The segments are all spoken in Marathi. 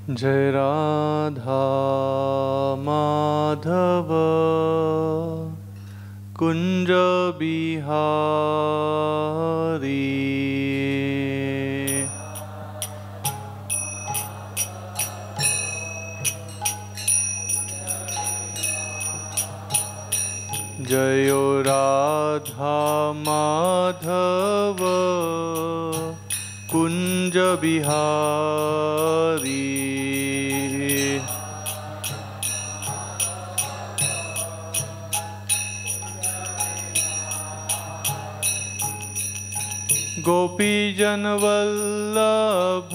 जय राधा माधव कुंज बिहारी। जयो राधा माधव कुंज बिहारी। गोपीजन वल्लभ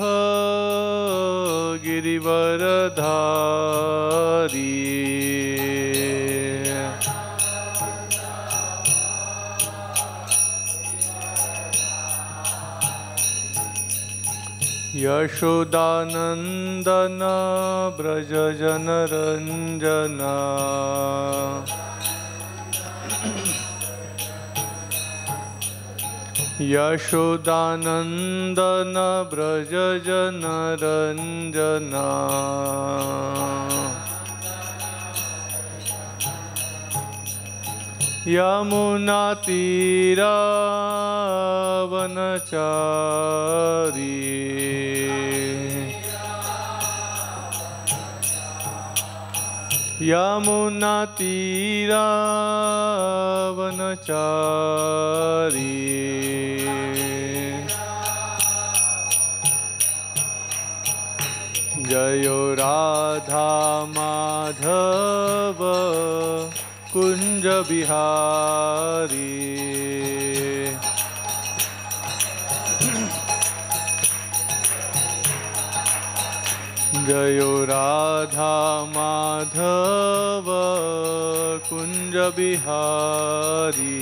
गिरिवरधारी। यशोदानंदन ब्रज जनरंजना। यशोदानंदन ब्रज जनरंजना। यमुना तीरावनचारी। यमुना तीरावनचारी। जयो राधा माधव कुंज बिहारी। जयो राधा माधव कुंज बिहारी।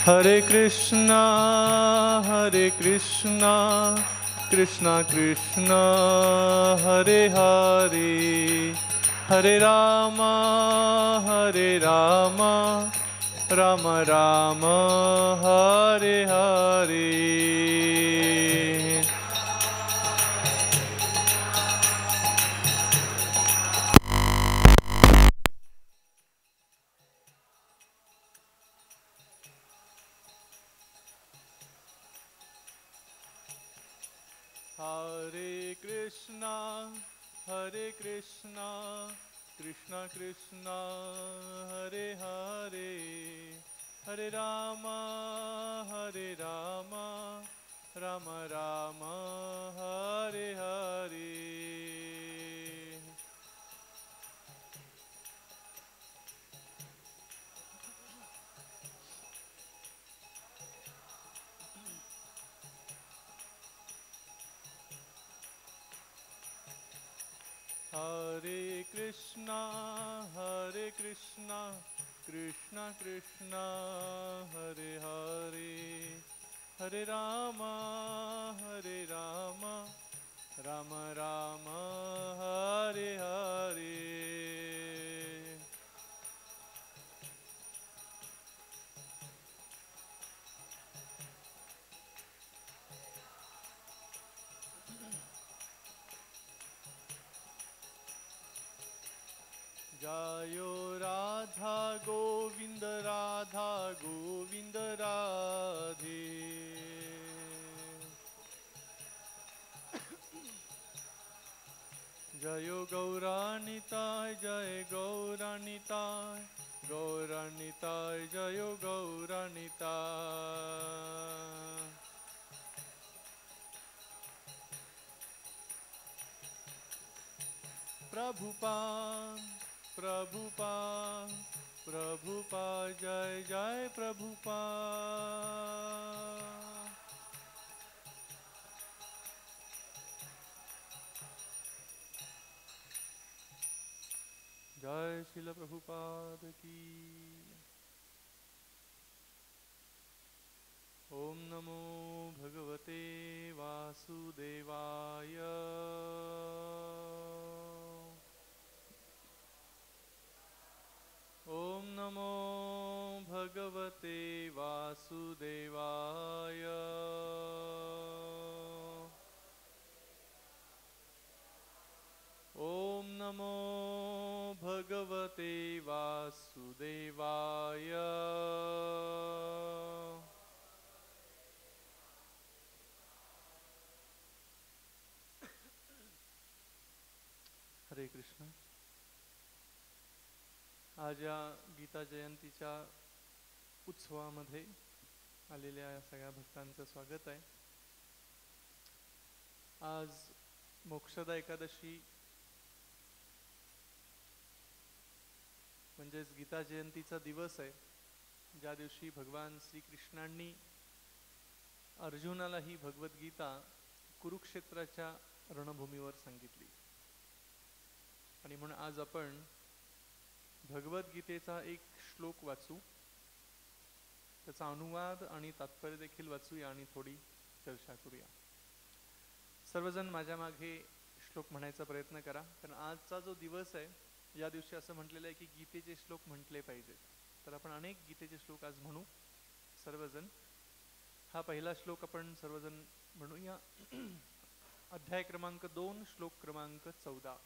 हरे कृष्णा कृष्णा कृष्णा हरे हरे, हरे रामा राम राम हरे हरे। हरे कृष्णा कृष्णा कृष्णा हरे हरे, हरे रामा राम राम हरे हरे। हरे कृष्णा कृष्णा कृष्णा हरे हरे, हरे रामा राम राम हरे हरे। जयो राधा गोविंद राधे। जयो गौरानिताय जय गौरानिताय, गौरानिताय जयो गौरानिताय। प्रभुपाद जय जय प्रभुपाद। जय श्रील प्रभुपाद की। ओम नमो भगवते वासुदेवाय। वासुदेवाय। ओम नमो भगवते वासुदेवाय। हरे कृष्ण। आज या गीता जयंतीच्या उत्सवामध्ये आलेल्या सगळ्या भक्तांचं स्वागत आहे। आज मोक्षदा एकादशी म्हणजेच गीता जयंतीचा दिवस आहे, ज्या दिवशी भगवान श्रीकृष्णांनी अर्जुनाला ही भगवद्गीता कुरुक्षेत्राच्या रणभूमीवर सांगितली। आणि म्हणून आज आपण भगवद्गीतेचा एक श्लोक वाचू, त्याचा अनुवाद आणि तात्पर्य देखील वाचूया आणि थोडी चर्चा करूया। सर्वजण माझ्या मागे श्लोक म्हणायचा प्रयत्न करा, कारण आजचा जो दिवस आहे या दिवशी असं म्हटलेलं आहे की गीतेचे श्लोक म्हटले पाहिजेत। तर आपण अनेक गीतेचे श्लोक आज म्हणू सर्वजण। हा पहिला श्लोक आपण सर्वजण म्हणूया। अध्याय क्रमांक 2 श्लोक क्रमांक 14।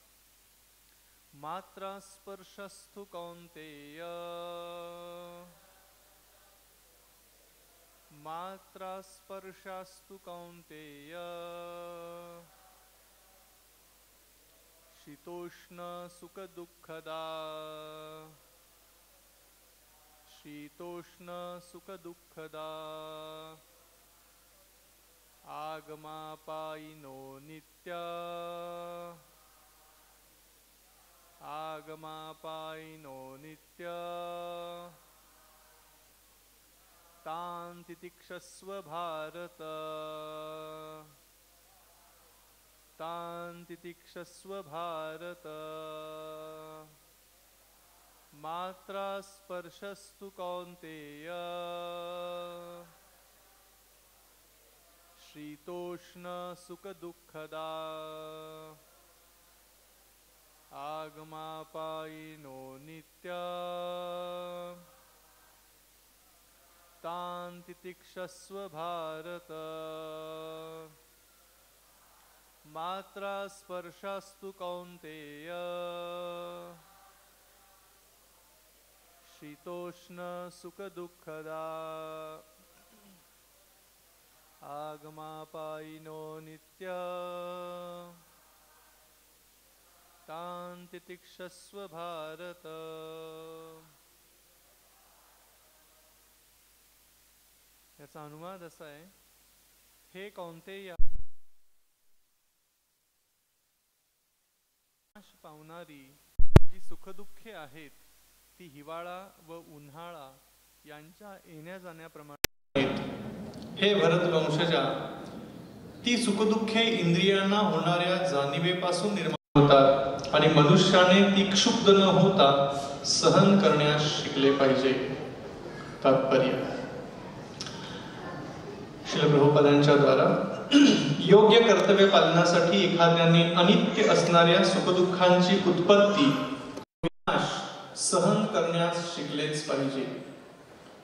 मात्रा स्पर्शस्तु कौन्तेय, मात्रा स्पर्शास्तु कौन्तेय, शीतोष्ण सुख दुःखदा, शीतोष्ण सुख दुःखदा, आगमापायिनो नित्या, आगमापायिनो नित्या, तान् तितिक्षस्व भारत, तान् तितिक्षस्व भारत। मात्रा स्पर्शस्तु कौन्तेय, शीतोष्ण सुख दुःखदा, आगमापायिनो नित्या, तान् तितिक्षस्व भारत। मात्रा स्पर्शास्तु कौन्तेय, शीतोष्ण सुख दुःखदा, आगमापायिनो नित्या, तान् तितिक्षस्व भारत। याचा अनुवाद असा आहे, हे कौन्तेय, नाश पावणारी जी सुखदुःखे आहेत ती हिवाळा व उन्हाळा यांच्या येण्या जाण्याप्रमाणे आहेत। हे भरत वंशजा, ती सुखदुःखे इंद्रियांना होणाऱ्या जाणीवेपासून निर्माण होतात आणि मनुष्याने ती क्षुब्ध न होता सहन करण्यास शिकले पाहिजे। तात्पर्य, श्रील प्रभुपादांच्या द्वारा योग्य कर्तव्य पालनासाठी एखाद्याने अनित्य असणाऱ्या सुखदुःखांची उत्पत्ती विनाश सहन करण्यास शिकलेच पाहिजे।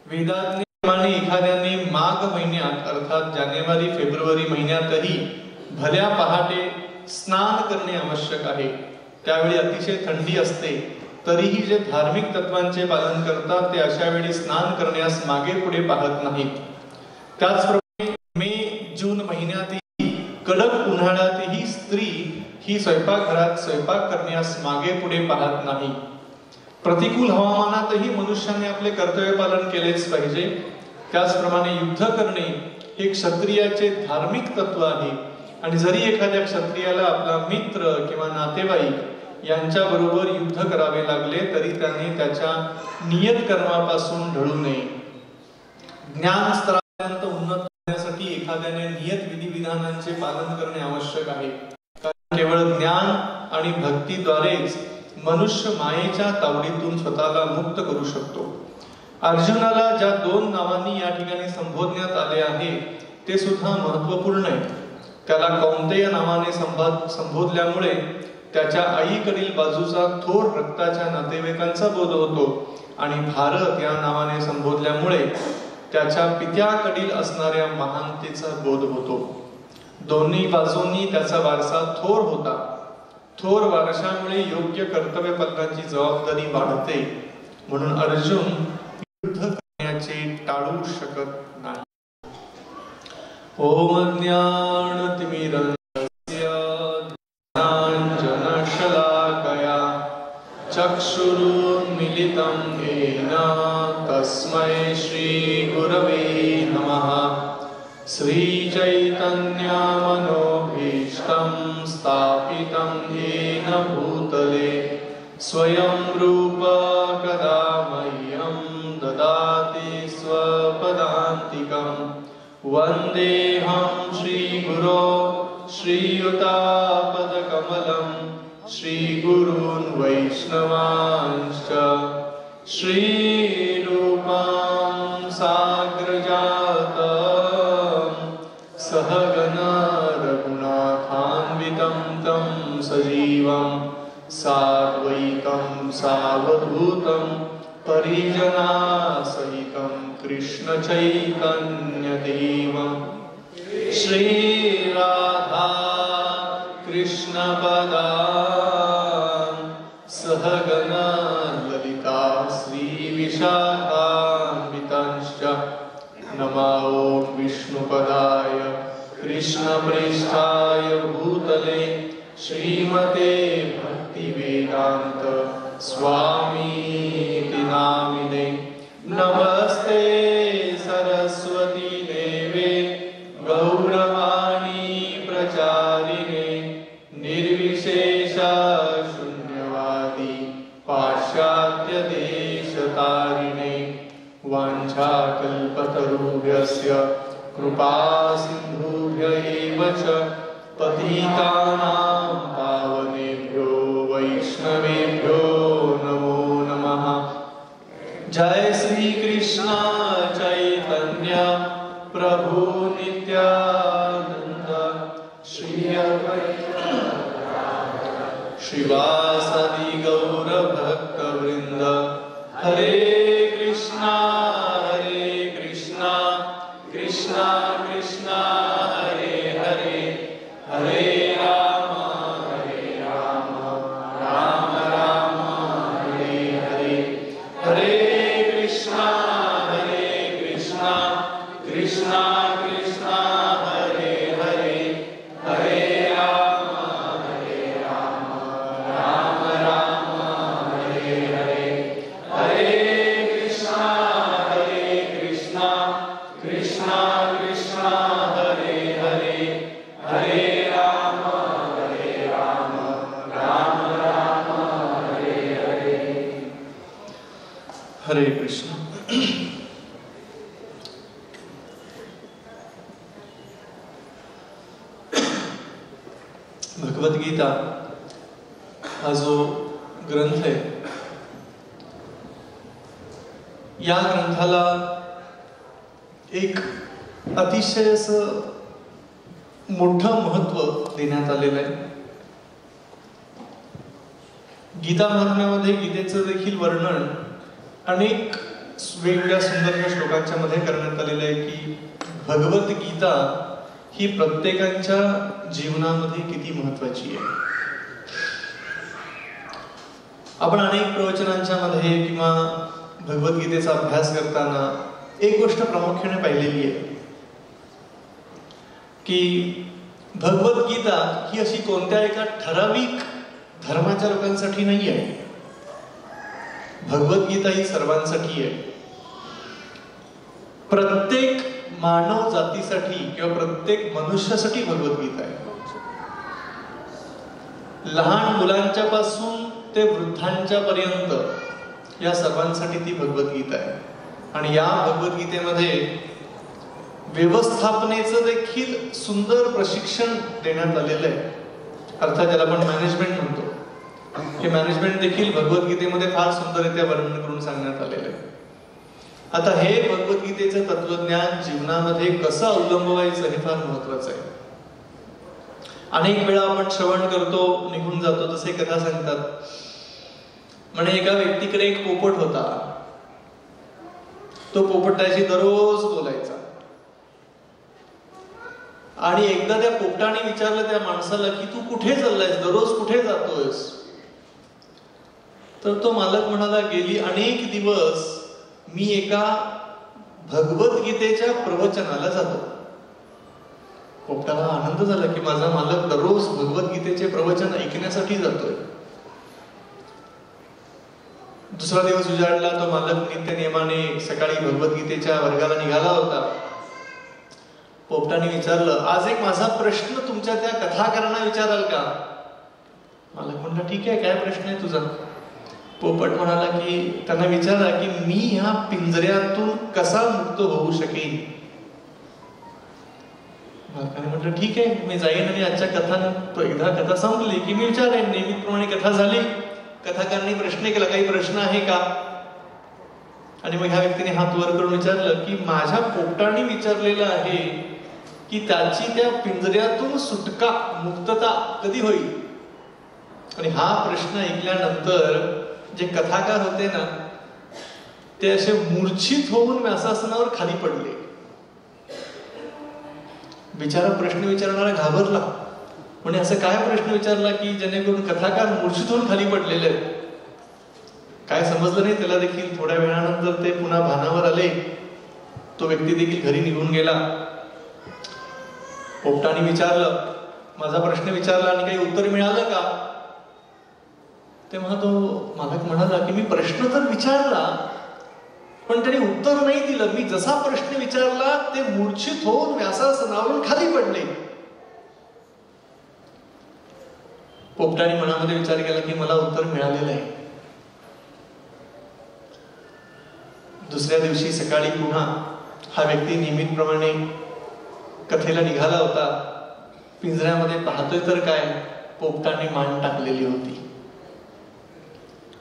वेदाज्ञेप्रमाणे एखाद्याने माघ महिन्यात अर्थात जानेवारी फेब्रुवारी महिन्यातही भल्या पहाटे स्नान करणे आवश्यक आहे। त्यावेळी अतिशय थंडी असते, तरीही जे धार्मिक तत्वांचे पालन करतात ते अशा वेळी स्नान करण्यास मागे पुढे पाहत नाहीत। त्याचप्रमाणे मे जून महिन्यातही कडक उन्हाळ्यातही स्त्री ही स्वयंपाकघरात स्वयंपाक करण्यास मागे पुढे पाहत नाही। प्रतिकूल हवामानातही मनुष्याने आपले कर्तव्य पालन केलेच पाहिजे। त्याचप्रमाणे युद्ध करणे हे क्षत्रियाचे धार्मिक तत्व आहे आणि जरी एखाद्या क्षत्रियाला आपला मित्र किंवा नातेवाईक यांच्या बरोबर युद्ध करावे लागले तरी त्याने त्याच्या नियत कर्मापासून ढळू नये। ज्ञान स्तरापर्यंत उन्नत होण्यासाठी एखाद्याने नियत विधिविधानांचे पालन करणे आवश्यक आहे, कारण केवळ ज्ञान आणि भक्तीद्वारेच मनुष्य मायेच्या तावडीतून स्वतःला मुक्त करू शकतो। अर्जुनाला ज्या 2 नावांनी या ठिकाणी संबोधण्यात आले आहे ते सुद्धा महत्त्वपूर्ण आहे। त्याला कौन्तेय नावाने संबोधल्यामुळे त्याच्या आईकडील बाजूचा थोर रक्ताच्या नातेवाईकांचा बोध होतो आणि भारत या नावाने संबोधल्यामुळे त्याच्या पित्याकडील असणाऱ्या महानतेचा बोध होतो. दोन्ही बाजूंनी त्याचा वारसा थोर होता. थोर वारशामुळे योग्य कर्तव्य पालनाची जबाबदारी वाढते. म्हणून अर्जुन युद्ध करण्याचे टाळू शकत नाही. ओम ज्ञानतिमिरस्य ज्ञानाञ्जनशलाकया चक्षुरुन्मीलितं येन तस्मै श्रीगुरवे नमः. श्रीचैतन्यमनोभीष्टं स्थापितं येन भूतले स्वयं रूप कदा मह्यं ददाति स्वपदान्तिकम्. वन्देऽहं श्रीगुरो श्रीयुतापदकमलं श्रीगुरून् वैष्णवांश्च श्रीरूपं साग्रजातं सहगण रघुनाथान्वितं तं सजीवं साद्वैतं सावधूतं परिजनासहितं कृष्ण चैतन्यदेवं श्रीराधा कृष्णपदां सहगण ललिता श्रीविशाखान्वितांश्च नमो विष्णुपदाय कृष्णप्रेष्ठाय भूतले श्रीमते भक्तिवेदान्त स्वामीति नामिने. नमस्ते सरस्वती देवे गौरवाणी प्रचारिणे निर्विशेष शून्यवादी पाश्चात्य देशतारिणे. वाञ्छाकल्पतरुभ्यस्य कृपा सिन्धुभ्य एव च पतितानां पावनेभ्यो वैष्णवेभ्यो नमो नमः. जय श्री कृष्ण चैतन्य प्रभु नित्यानंद श्री अद्वैत श्रीवासदि गौर भक्त वृंद. हरे कृष्णा कृष्णा कृष्णा हरे हरे हरे राम राम राम हरे हरे. हरे कृष्णा कृष्णा कृष्णा हरे हरे हरे राम राम राम हरे हरे. हरे कृष्णा कृष्णा कृष्णा हरे हरे हरे राम राम राम हरे हरे. हरे कृष्ण. भगवत गीता हा जो ग्रंथ आहे, या ग्रंथाला एक अतिशय असं मोठं महत्व देण्यात आलेलं आहे. गीता महात्म्यामध्ये गीतेचं देखील वर्णन अनेक वेगवेगळ्या सुंदर श्लोकांच्या मध्ये करण्यात आलेलं आहे की भगवत गीता ही प्रत्येकाच्या जीवनामध्ये किती महत्वाची आहे. आपण अनेक प्रवचनांच्या मध्ये किंवा भगवद्गीतेचा अभ्यास करताना एक गोष्ट प्रामुख्याने पाहिलेली आहे की भगवद्गीता ही अशी कोणत्या एका ठराविक धर्माच्या लोकांसाठी नाही आहे. भगवद्गीता ही सर्वांसाठी आहे. प्रत्येक मानव जातीसाठी किंवा प्रत्येक मनुष्यासाठी भगवद्गीता आहे. लहान मुलांच्या पासून ते वृद्धांच्या पर्यंत या सर्वांसाठी ती भगवद्गीता आहे. आणि या भगवद्गीतेमध्ये व्यवस्थापनेचं देखील सुंदर प्रशिक्षण देण्यात आलेलं आहे. अर्थात ज्याला आपण मॅनेजमेंट म्हणतो, हे मॅनेजमेंट देखील भगवद्गीतेमध्ये फार सुंदररित्या वर्णन करून सांगण्यात आलेलं आहे. आता हे भगवद्गीतेचं तत्वज्ञान जीवनामध्ये कसं अवलंबवायचं हे फार महत्वाचं आहे. अनेक वेळा आपण श्रवण करतो, निघून जातो. तसे कथा सांगतात म्हणे एका व्यक्तीकडे एक पोपट होता. तो पोपट त्याशी दररोज बोलायचा. आणि एकदा त्या पोपटाने विचारलं त्या माणसाला की तू कुठे चाललायस, दररोज कुठे जातोयस? तर तो मालक म्हणाला, गेली अनेक दिवस मी एका भगवद्गीतेच्या प्रवचनाला जातो. पोपटाला आनंद झाला की माझा मालक दररोज भगवद्गीतेचे प्रवचन ऐकण्यासाठी जातोय. दुसरा दिवस उजाडला. तो मालक नित्य नियमाने सकाळी भगवद्गीतेच्या वर्गाला निघाला होता. पोपटाने विचारलं, आज एक माझा प्रश्न तुमच्या त्या कथाकारांना विचाराल का? मालक म्हणला, ठीक आहे, काय प्रश्न आहे तुझा? पोपट म्हणाला की त्यांना विचारा की मी ह्या पिंजऱ्यातून कसा मुक्त होऊ शकेन? मालकाने म्हटलं, ठीक आहे, मी जाईन आणि आजच्या एकदा कथा संपली की मी विचारेन. नेहमीप्रमाणे कथा झाली. कथाकारांनी प्रश्न केला, काही प्रश्न आहे का? आणि मग ह्या व्यक्तीने हात वर करून विचारलं की माझ्या पोपटाने विचारलेलं आहे की त्याची त्या पिंजऱ्यातून सुटका, मुक्तता कधी होईल? आणि हा प्रश्न ऐकल्यानंतर जे कथाकार होते ना, ते असे मूर्छित होऊन व्यासासनावर खाली पडले. बिचारा प्रश्न विचारणारा घाबरला. म्हणजे असं काय प्रश्न विचारला की जेणेकरून कथाकार मूर्छित होऊन खाली पडलेले? काय समजलं नाही त्याला देखील. थोड्या वेळानंतर ते पुन्हा भानावर आले. तो व्यक्ती देखील घरी निघून गेला. पोपटाने विचारलं, माझा प्रश्न विचारला आणि काही उत्तर मिळालं का? तेव्हा तो मालक म्हणाला की मी प्रश्न तर विचारला पण त्याने उत्तर नाही दिलं. मी जसा प्रश्न विचारला ते मूर्छित होऊन व्यासासनावरून खाली पडले. पोपटाने मनामध्ये विचार केला की मला उत्तर मिळालेलं आहे. दुसऱ्या दिवशी सकाळी पुन्हा हा व्यक्ती नियमितप्रमाणे कथेला निघाला होता. पिंजऱ्यामध्ये पाहतोय तर काय, पोपटाने मान टाकलेली होती.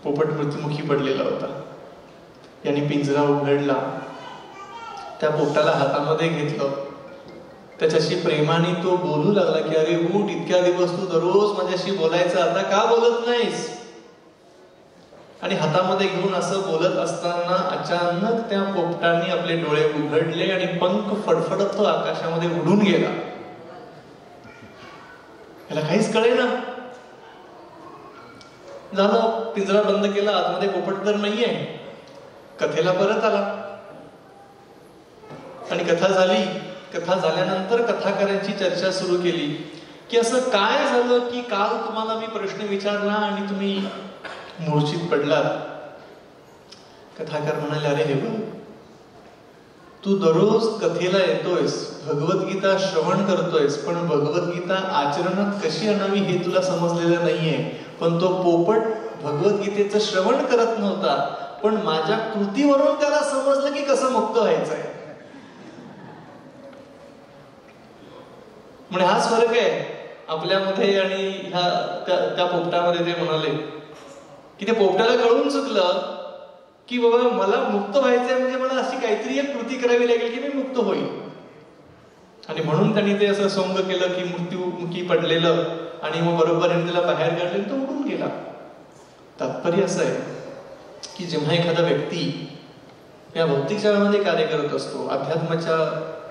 पोपट मृत्युमुखी पडलेला होता. यांनी पिंजरा उघडला, त्या पोपटाला हातामध्ये घेतलं, त्याच्याशी प्रेमाने तो बोलू लागला की अरे उठ, इतक्या दिवस तू दररोज माझ्याशी बोलायचं, आता का बोलत नाहीस? आणि हातामध्ये घेऊन असं बोलत असताना अचानक त्या पोपटाने आपले डोळे उघडले आणि पंख फडफडत तो आकाशामध्ये उडून गेला. याला काहीच कळेना. झालं, पिंजरा बंद केला, आतमध्ये पोपट तर नाहीये. कथेला परत आला आणि कथा झाली. कथा झाल्यानंतर कथाकारांची चर्चा सुरू केली की असं काय झालं की काल तुम्हाला मी प्रश्न विचारला आणि तुम्ही मूर्छित पडलात. कथाकार म्हणाले, अरे हे बघ, तू दररोज कथेला येतोयस, भगवद्गीता श्रवण करतोयस, पण भगवद्गीता आचरणात कशी आणावी हे तुला समजलेलं नाहीये. पण तो पोपट भगवद्गीतेचं श्रवण करत नव्हता, पण माझ्या कृतीवरून त्याला समजलं की कसं मुक्त व्हायचंय. म्हणजे हाच फरक आहे आपल्यामध्ये आणि त्या पोपटामध्ये. ते म्हणाले की ते पोपटाला कळून चुकलं की बाबा मला मुक्त व्हायचंय म्हणजे मला अशी काहीतरी एक कृती करावी लागेल की मी मुक्त होईल. आणि म्हणून त्यांनी ते असं सोंग केलं की मृत्युमुखी पडलेलं आणि मग बरोबर त्याला बाहेर काढले, तो उडून गेला. तात्पर्य असं आहे की जेव्हा एखादा व्यक्ती या भौतिक जगामध्ये कार्य करत असतो, अध्यात्माच्या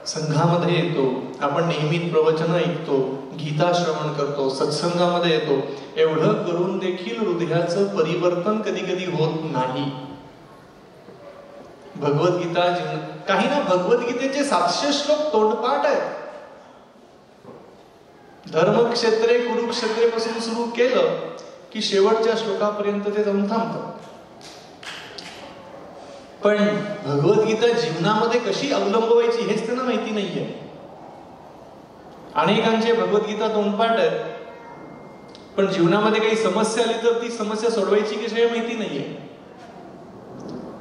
संघामध्ये येतो, आपण नेहमी प्रवचन ऐकतो, गीता श्रवण करतो, सत्संगामध्ये येतो, एवढं करून देखील हृदयाचं परिवर्तन कधी कधी होत नाही. भगवद्गीता काही ना, भगवद्गीतेचे 700 श्लोक तोंडपाठ आहेत. धर्मक्षेत्रे कुरुक्षेत्रे पासून सुरू केलं की शेवटच्या श्लोकापर्यंत ते जाऊन थांबतं. पण भगवद्गीता जीवनामध्ये कशी अवलंबवायची हेच त्यांना माहिती नाहीये. अनेकांचे भगवद्गीता तोंडपाठ आहेत, पण जीवनामध्ये काही समस्या आली तर ती समस्या सोडवायची कशी हे माहिती नाहीये.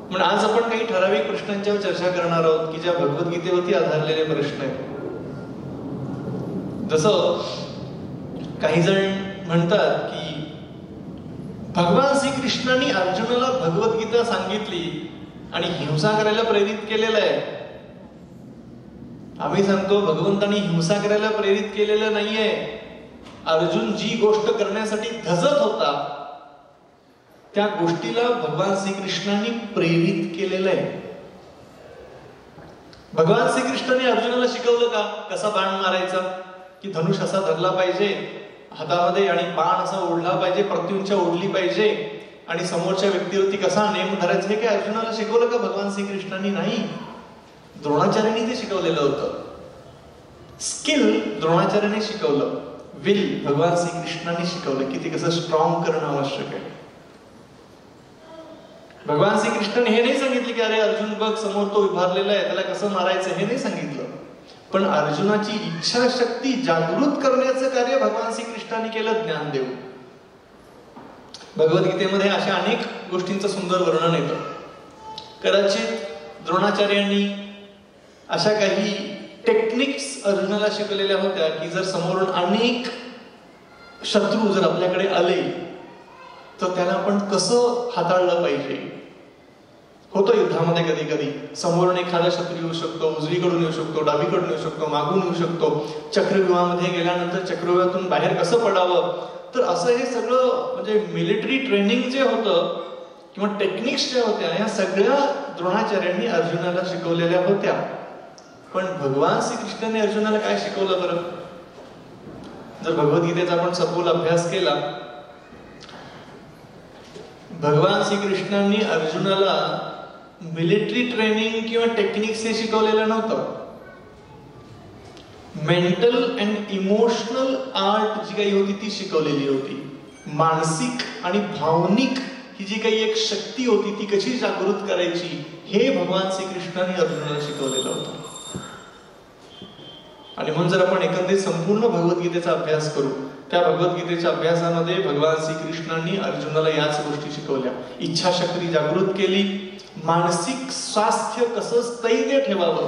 म्हणून आज आपण काही ठराविक प्रश्नांच्यावर चर्चा करणार आहोत की ज्या भगवद्गीतेवरती आधारलेले प्रश्न आहेत. जसं काही जण म्हणतात की भगवान श्रीकृष्णांनी अर्जुनाला भगवद्गीता सांगितली आणि हिंसा करायला प्रेरित केलेलं आहे. आम्ही सांगतो भगवंतांनी हिंसा करायला प्रेरित केलेलं नाहीये. अर्जुन जी गोष्ट करण्यासाठी धजत होता त्या गोष्टीला भगवान श्रीकृष्णांनी प्रेरित केलेलं आहे. भगवान श्रीकृष्णाने अर्जुनाला शिकवलं का कसा बाण मारायचा, की धनुष असा धरला पाहिजे हातामध्ये आणि बाण असा ओढला पाहिजे, प्रत्युंच्या ओढली पाहिजे आणि समोरच्या व्यक्तीवरती कसा नेम धरायचा, हे काय अर्जुनाला शिकवलं का भगवान श्रीकृष्णांनी? नाही, द्रोणाचार्यांनी ते शिकवलेलं होतं. स्किल द्रोणाचार्याने शिकवलं, विल भगवान श्रीकृष्णांनी शिकवलं की ते कसं स्ट्रॉंग करणं आवश्यक आहे. भगवान श्रीकृष्णाने हे नाही सांगितले की अरे अर्जुन बघ समोर तो उभारलेला आहे त्याला कसं मारायचं, हे नाही सांगितलं. पण अर्जुनाची इच्छाशक्ती जागृत करण्याचं कार्य भगवान श्रीकृष्णाने केलं ज्ञान देऊन. भगवद्गीतेमध्ये अशा अनेक गोष्टींचं सुंदर वर्णन येतं. कदाचित द्रोणाचार्यांनी अशा काही टेक्निक्स अर्जुनाला शिकवलेल्या होत्या की जर समोरून अनेक शत्रू जर आपल्याकडे आले तर त्याला आपण कसं हाताळलं पाहिजे. होतं युद्धामध्ये कधी कधी समोरून एखादा शत्रू येऊ शकतो, उजवीकडून येऊ शकतो, डावीकडून येऊ शकतो, मागून येऊ शकतो. चक्रव्यूहामध्ये गेल्यानंतर चक्रव्यूहातून बाहेर कसं पडावं, तर असं हे सगळं म्हणजे मिलिटरी ट्रेनिंग जे होतं किंवा टेक्निक्स ज्या होत्या या सगळ्या द्रोणाचार्यांनी अर्जुनाला शिकवलेल्या होत्या. पण भगवान श्रीकृष्णाने अर्जुनाला काय शिकवलं बरं? जर भगवद्गीतेचा आपण सखोल अभ्यास केला, भगवान श्रीकृष्णांनी अर्जुनाला मिलिटरी ट्रेनिंग किंवा टेक्निक्स हे शिकवलेलं नव्हतं. मेंटल अँड इमोशनल आर्ट जी काही होती ती शिकवलेली होती. मानसिक आणि भावनिक ही जी काही एक शक्ती होती ती कशी जागृत करायची हे भगवान श्रीकृष्णांनी अर्जुनाला शिकवलेलं होतं. आणि म्हणून जर आपण एकंदरीत संपूर्ण भगवद्गीतेचा अभ्यास करू, त्या भगवद्गीतेच्या अभ्यासामध्ये भगवान श्रीकृष्णांनी अर्जुनाला याच गोष्टी शिकवल्या. इच्छाशक्ती जागृत केली, मानसिक स्वास्थ्य कसं स्थैर्य ठेवावं.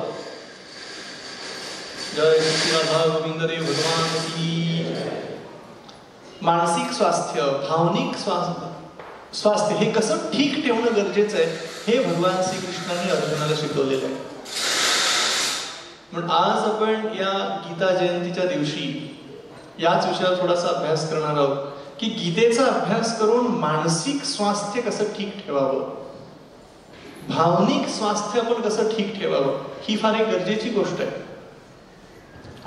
जय श्री राधा गोविंद देव भगवान की. मानसिक स्वास्थ्य, भावनिक स्वास्थ्य हे कसं ठीक ठेवणं गरजेचं आहे हे भगवान श्रीकृष्णांनी अर्जुनाला शिकवलेलं आहे. म्हणून आज आपण या गीता जयंतीच्या दिवशी याच विषयावर थोडासा अभ्यास करणार आहोत की गीतेचा अभ्यास करून मानसिक स्वास्थ्य कसं ठीक ठेवावं, भावनिक स्वास्थ्य आपण कसं ठीक ठेवावं, ही फार एक गरजेची गोष्ट आहे.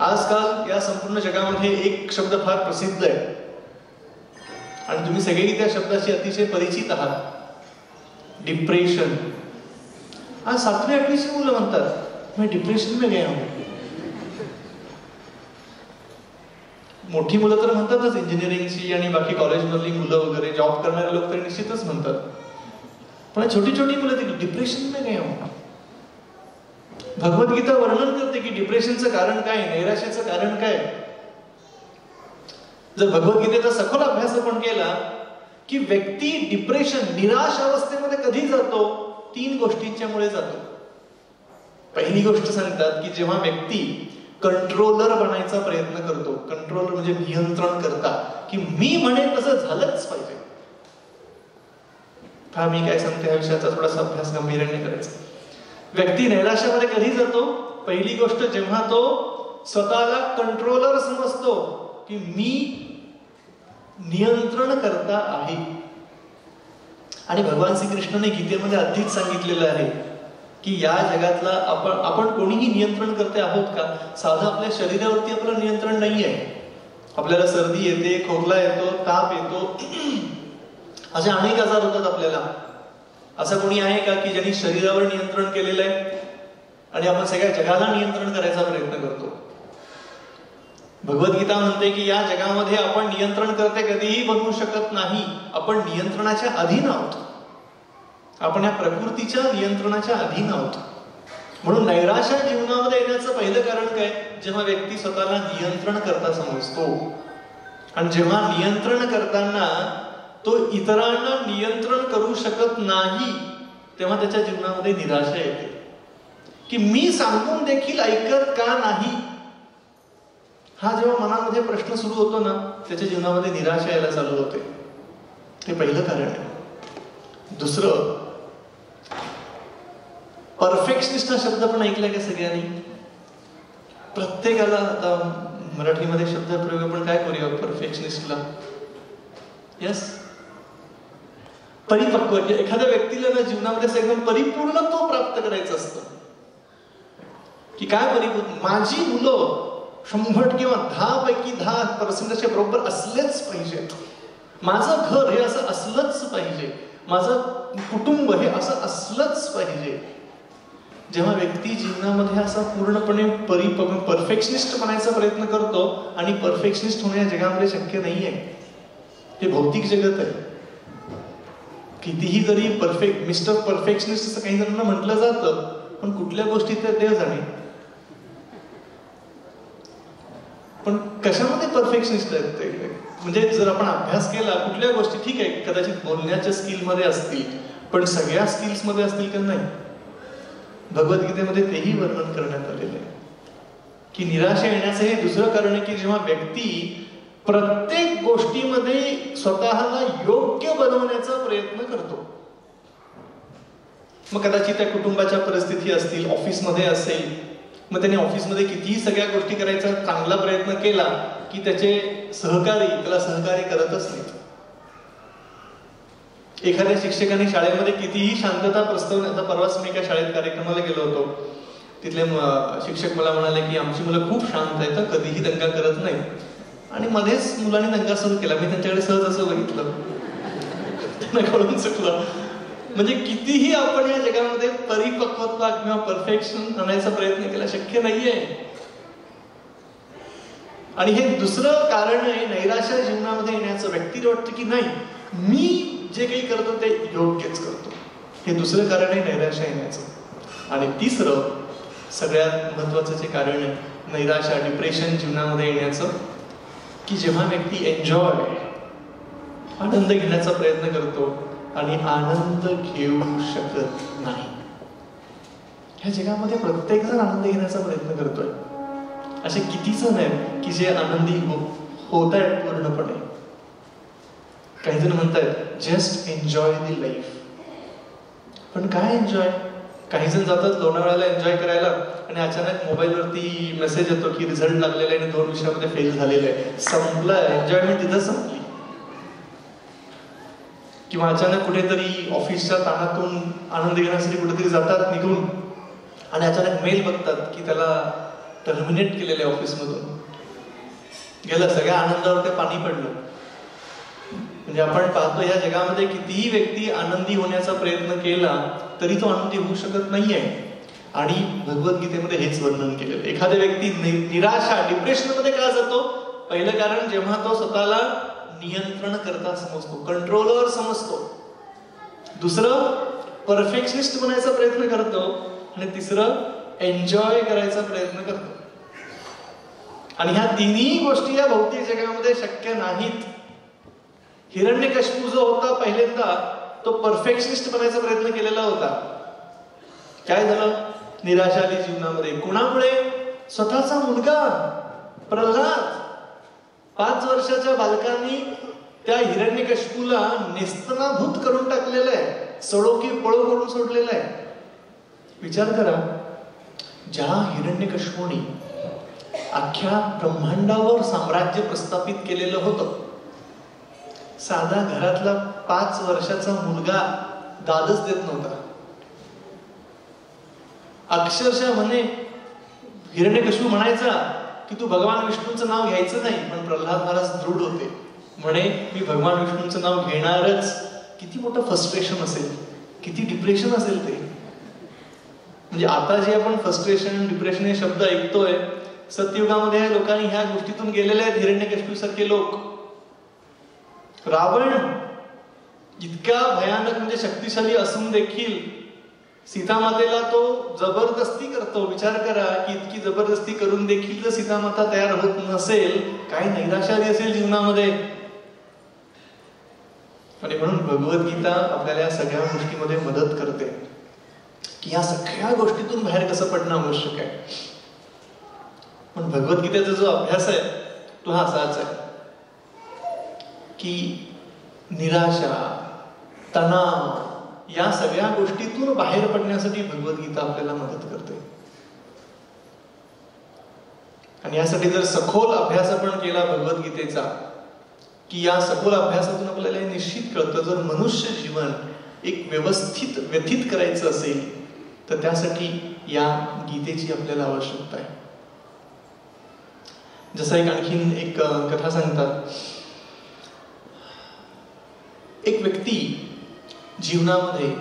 आजकाल या संपूर्ण जगामध्ये एक शब्द फार प्रसिद्ध आहे आणि तुम्ही सगळेही त्या शब्दाशी अतिशय परिचित आहात, डिप्रेशन. आज 7वी 8वीची मुलं म्हणतात मैं डिप्रेशन में गया हूं. मोठी मुलं तर म्हणतातच, इंजिनिअरिंगची आणि बाकी कॉलेजमधली मुलं वगैरे, जॉब करणारे लोक तर निश्चितच म्हणतात. पण छोटी छोटी मुलं ती डिप्रेशन में गया हूं. भगवद्गीता वर्णन करते की डिप्रेशनचं कारण काय, नैराश्याचं कारण काय. जर भगवद्गीतेचा सखोल अभ्यास आपण केला की व्यक्ती डिप्रेशन, निराश अवस्थेमध्ये कधी जातो, 3 गोष्टींच्या मुळे जातो. पहिली गोष्ट सांगतात की जेव्हा व्यक्ती कंट्रोलर बनायचा प्रयत्न करतो, कंट्रोलर म्हणजे नियंत्रण करता, की मी म्हणेन तसं झालंच पाहिजे. हा मी काय सांगते ह्या विषयाचा थोडासा अभ्यास गंभीर्याने करायचा. व्यक्ती नैराश्यामध्ये कधी जातो? पहिली गोष्ट जेव्हा तो स्वतःला कंट्रोलर समजतो की मी नियंत्रण करता आहे. आणि भगवान श्रीकृष्णाने गीतेमध्ये आधीच सांगितलेलं आहे की या जगातला आपण कोणीही नियंत्रण करते आहोत का? साधं आपल्या शरीरावरती आपलं नियंत्रण नाही आहे. आपल्याला सर्दी येते, खोकला येतो, ताप येतो, असे अनेक आजार होतात आपल्याला. असं कोणी आहे का की ज्यांनी शरीरावर नियंत्रण केलेलं आहे आणि आपण सगळ्या जगाला नियंत्रण करायचा प्रयत्न करतो? भगवद्गीता म्हणते की या जगामध्ये आपण नियंत्रण करते कधीही बनवू शकत नाही. आपण नियंत्रणाच्या अधीन आहोत. आपण या प्रकृतीच्या नियंत्रणाच्या अधीन आहोत. म्हणून नैराश्य जीवनामध्ये येण्याचं पहिलं कारण काय? जेव्हा व्यक्ती स्वतःला नियंत्रण करता समजतो. आणि जेव्हा नियंत्रण करताना तो इतरांना नियंत्रण करू शकत नाही तेव्हा त्याच्या जीवनामध्ये निराशा येते की मी सांगून देखील ऐकत का नाही. हा जेव्हा मनामध्ये प्रश्न सुरू होतो ना, त्याच्या जीवनामध्ये निराशा यायला चालू होते. हे पहिलं कारण आहे. दुसरं, परफेक्शनिस्ट हा शब्द पण ऐकलाय का सगळ्यांनी? प्रत्येकाला आता मराठीमध्ये शब्द प्रयोग आपण काय करूया परफेक्शनिस्टला? यस, परिपक्व. एखाद्या व्यक्तीला ना जीवनामध्ये एकदम परिपूर्णत्व प्राप्त करायचं असतं. की काय परिपूर्ण, माझी मुलं 100 किंवा 10 पैकी 10% बरोबर असलेच पाहिजे, माझं घर हे असं असलंच पाहिजे, माझं कुटुंब हे असं असलंच पाहिजे. जेव्हा व्यक्ती जीवनामध्ये असा पूर्णपणे परफेक्शनिस्ट बनायचा प्रयत्न करतो, आणि परफेक्शनिस्ट होणे या जगामध्ये शक्य नाहीये, हे भौतिक जगत आहे. कितीही जरी मिस्टर परफेक्शनिस्ट असं काही जणांना म्हटलं जातं, पण कुठल्या गोष्टीत देव जाणे. पण कशामध्ये परफेक्शनिस्ट आहेत ते? म्हणजे जर आपण अभ्यास केला कुठल्या गोष्टी, ठीक आहे कदाचित बोलण्याच्या स्किलमध्ये असतील, पण सगळ्या स्किल्समध्ये असतील का नाही. भगवद्गीतेमध्ये तेही वर्णन करण्यात आलेलं आहे की निराशा येण्याचं हे दुसरं कारण आहे की जेव्हा व्यक्ती प्रत्येक गोष्टीमध्ये स्वतःला योग्य बनवण्याचा प्रयत्न करतो. मग कदाचित त्या कुटुंबाच्या परिस्थिती असतील, ऑफिसमध्ये असेल, मग त्याने ऑफिसमध्ये कितीही सगळ्या गोष्टी करायचा चांगला प्रयत्न केला की त्याचे सहकारी त्याला सहकार्य करतच नाहीत. एखाद्या शिक्षकाने शाळेमध्ये कितीही शांतता प्रस्तावण्याचा, परवाच मी एका शाळेत कार्यक्रमाला गेलो होतो, तिथले शिक्षक मला म्हणाले की आमची मुलं खूप शांत आहेत, कधीही दंगा करत नाही. आणि मध्येच मुलांनी दंगा सुरू केला. मी त्यांच्याकडे सहज असं बघितलं, त्यांना कळून चुकलं. म्हणजे कितीही आपण या जगामध्ये परिपक्वता किंवा परफेक्शन आणायचा प्रयत्न केला, शक्य नाहीये. आणि हे दुसरं कारण आहे नैराश्य जीवनामध्ये येण्याचं. व्यक्तीला वाटतं की नाही, मी जे काही करतो ते योग्यच करतो, हे दुसरं कारण आहे नैराश्य येण्याचं. आणि तिसरं सगळ्यात महत्वाचं जे कारण आहे नैराश्य, डिप्रेशन जीवनामध्ये येण्याचं, की जेव्हा व्यक्ती एन्जॉय, आनंद घेण्याचा प्रयत्न करतो आणि आनंद घेऊ शकत नाही. ह्या जगामध्ये प्रत्येक जण आनंद घेण्याचा प्रयत्न करतोय. असे किती जण आहेत की जे आनंदी होत आहेत पूर्णपणे. काही जण म्हणतात जस्ट एन्जॉय द लाईफ. पण काय एन्जॉय? काही जण जातात लोणावळ्याला एन्जॉय करायला आणि अचानक मोबाईलवरती मेसेज येतो की रिझल्ट लागलेला आहे आणि 2 विषयामध्ये फेल झालेलं आहे, संपलं, एन्जॉयमेंट तिथं संपली. किंवा अचानक कुठेतरी ऑफिसच्या ताणातून आनंद घेण्यासाठी कुठेतरी जातात निघून, आणि अचानक मेल बघतात की त्याला टर्मिनेट केलेलं आहे ऑफिसमधून. गेलं, सगळ्या आनंदावर ते पाणी पडलं. म्हणजे आपण पाहतो या जगामध्ये कितीही व्यक्ती आनंदी होण्याचा प्रयत्न केला तरी तो आनंदी होऊ शकत नाहीये. आणि भगवद्गीतेमध्ये हेच वर्णन केलेलं. एखाद्या व्यक्ती निराशा, डिप्रेशनमध्ये का जातो? पहिलं कारण जेव्हा तो स्वतःला नियंत्रण करता समजतो, कंट्रोलर समजतो. दुसरं परफेक्शनिस्ट बनायचा प्रयत्न करतो. आणि तिसरं एन्जॉय करायचा प्रयत्न करतो. आणि ह्या तिन्ही गोष्टी या भौतिक जगामध्ये शक्य नाहीत. हिरण्यकश्यप जो होता पहिल्यांदा, तो परफेक्शनिस्ट बनायचा प्रयत्न केलेला होता. काय झालं? निराशा आली जीवनामध्ये. कुणामुळे? स्वतःचा मुलगा प्रल्हाद, 5 वर्षाच्या बालकांनी त्या हिरण्यकश्यपूला नेस्तनाभूत करून टाकलेलं आहे, सडो की पळो करून सोडलेलं आहे. विचार करा, ज्या हिरण्यकश्यपूने अख्ख्या ब्रह्मांडावर साम्राज्य प्रस्थापित केलेलं होतं, साधा घरातला 5 वर्षाचा मुलगा दादच देत नव्हता. अक्षरशः म्हणे हिरण्यकश्यप म्हणायचा की तू भगवान विष्णूंचं नाव घ्यायचं नाही. पण प्रल्हाद महाराज दृढ होते, म्हणे मी भगवान विष्णूंचं नाव घेणारच. किती मोठं फ्रस्ट्रेशन असेल, किती डिप्रेशन असेल ते. म्हणजे आता जे आपण फ्रस्ट्रेशन, डिप्रेशन हे शब्द ऐकतोय, सतयुगामध्ये लोकांनी ह्या गोष्टीतून गेलेले आहेत. हिरण्यकश्यपूसारखे लोक. रावण इतका भयानक म्हणजे शक्तिशाली असून देखील सीतामातेला तो जबरदस्ती करतो. विचार करा की इतकी जबरदस्ती करून देखील जर सीतामाता तयार होत नसेल, काय नैराश्य आली असेल जीवनामध्ये. आणि म्हणून भगवद्गीता आपल्याला या सगळ्या गोष्टीमध्ये मदत करते की या सगळ्या गोष्टीतून बाहेर कसं पडणं आवश्यक आहे. पण भगवद्गीतेचा जो अभ्यास आहे तो हा असाच आहे की निराशा, तणाव या सगळ्या गोष्टीतून बाहेर पडण्यासाठी भगवद्गीता आपल्याला मदत करते. आणि यासाठी जर सखोल अभ्यास आपण केला भगवद्गीतेचा, की या सखोल अभ्यासातून आपल्याला हे निश्चित कळतं, जर मनुष्य जीवन एक व्यवस्थित व्यतीत करायचं असेल तर त्यासाठी या गीतेची आपल्याला आवश्यकता आहे. जसं आणखीन एक कथा सांगतात. एक व्यक्ती जीवनामध्ये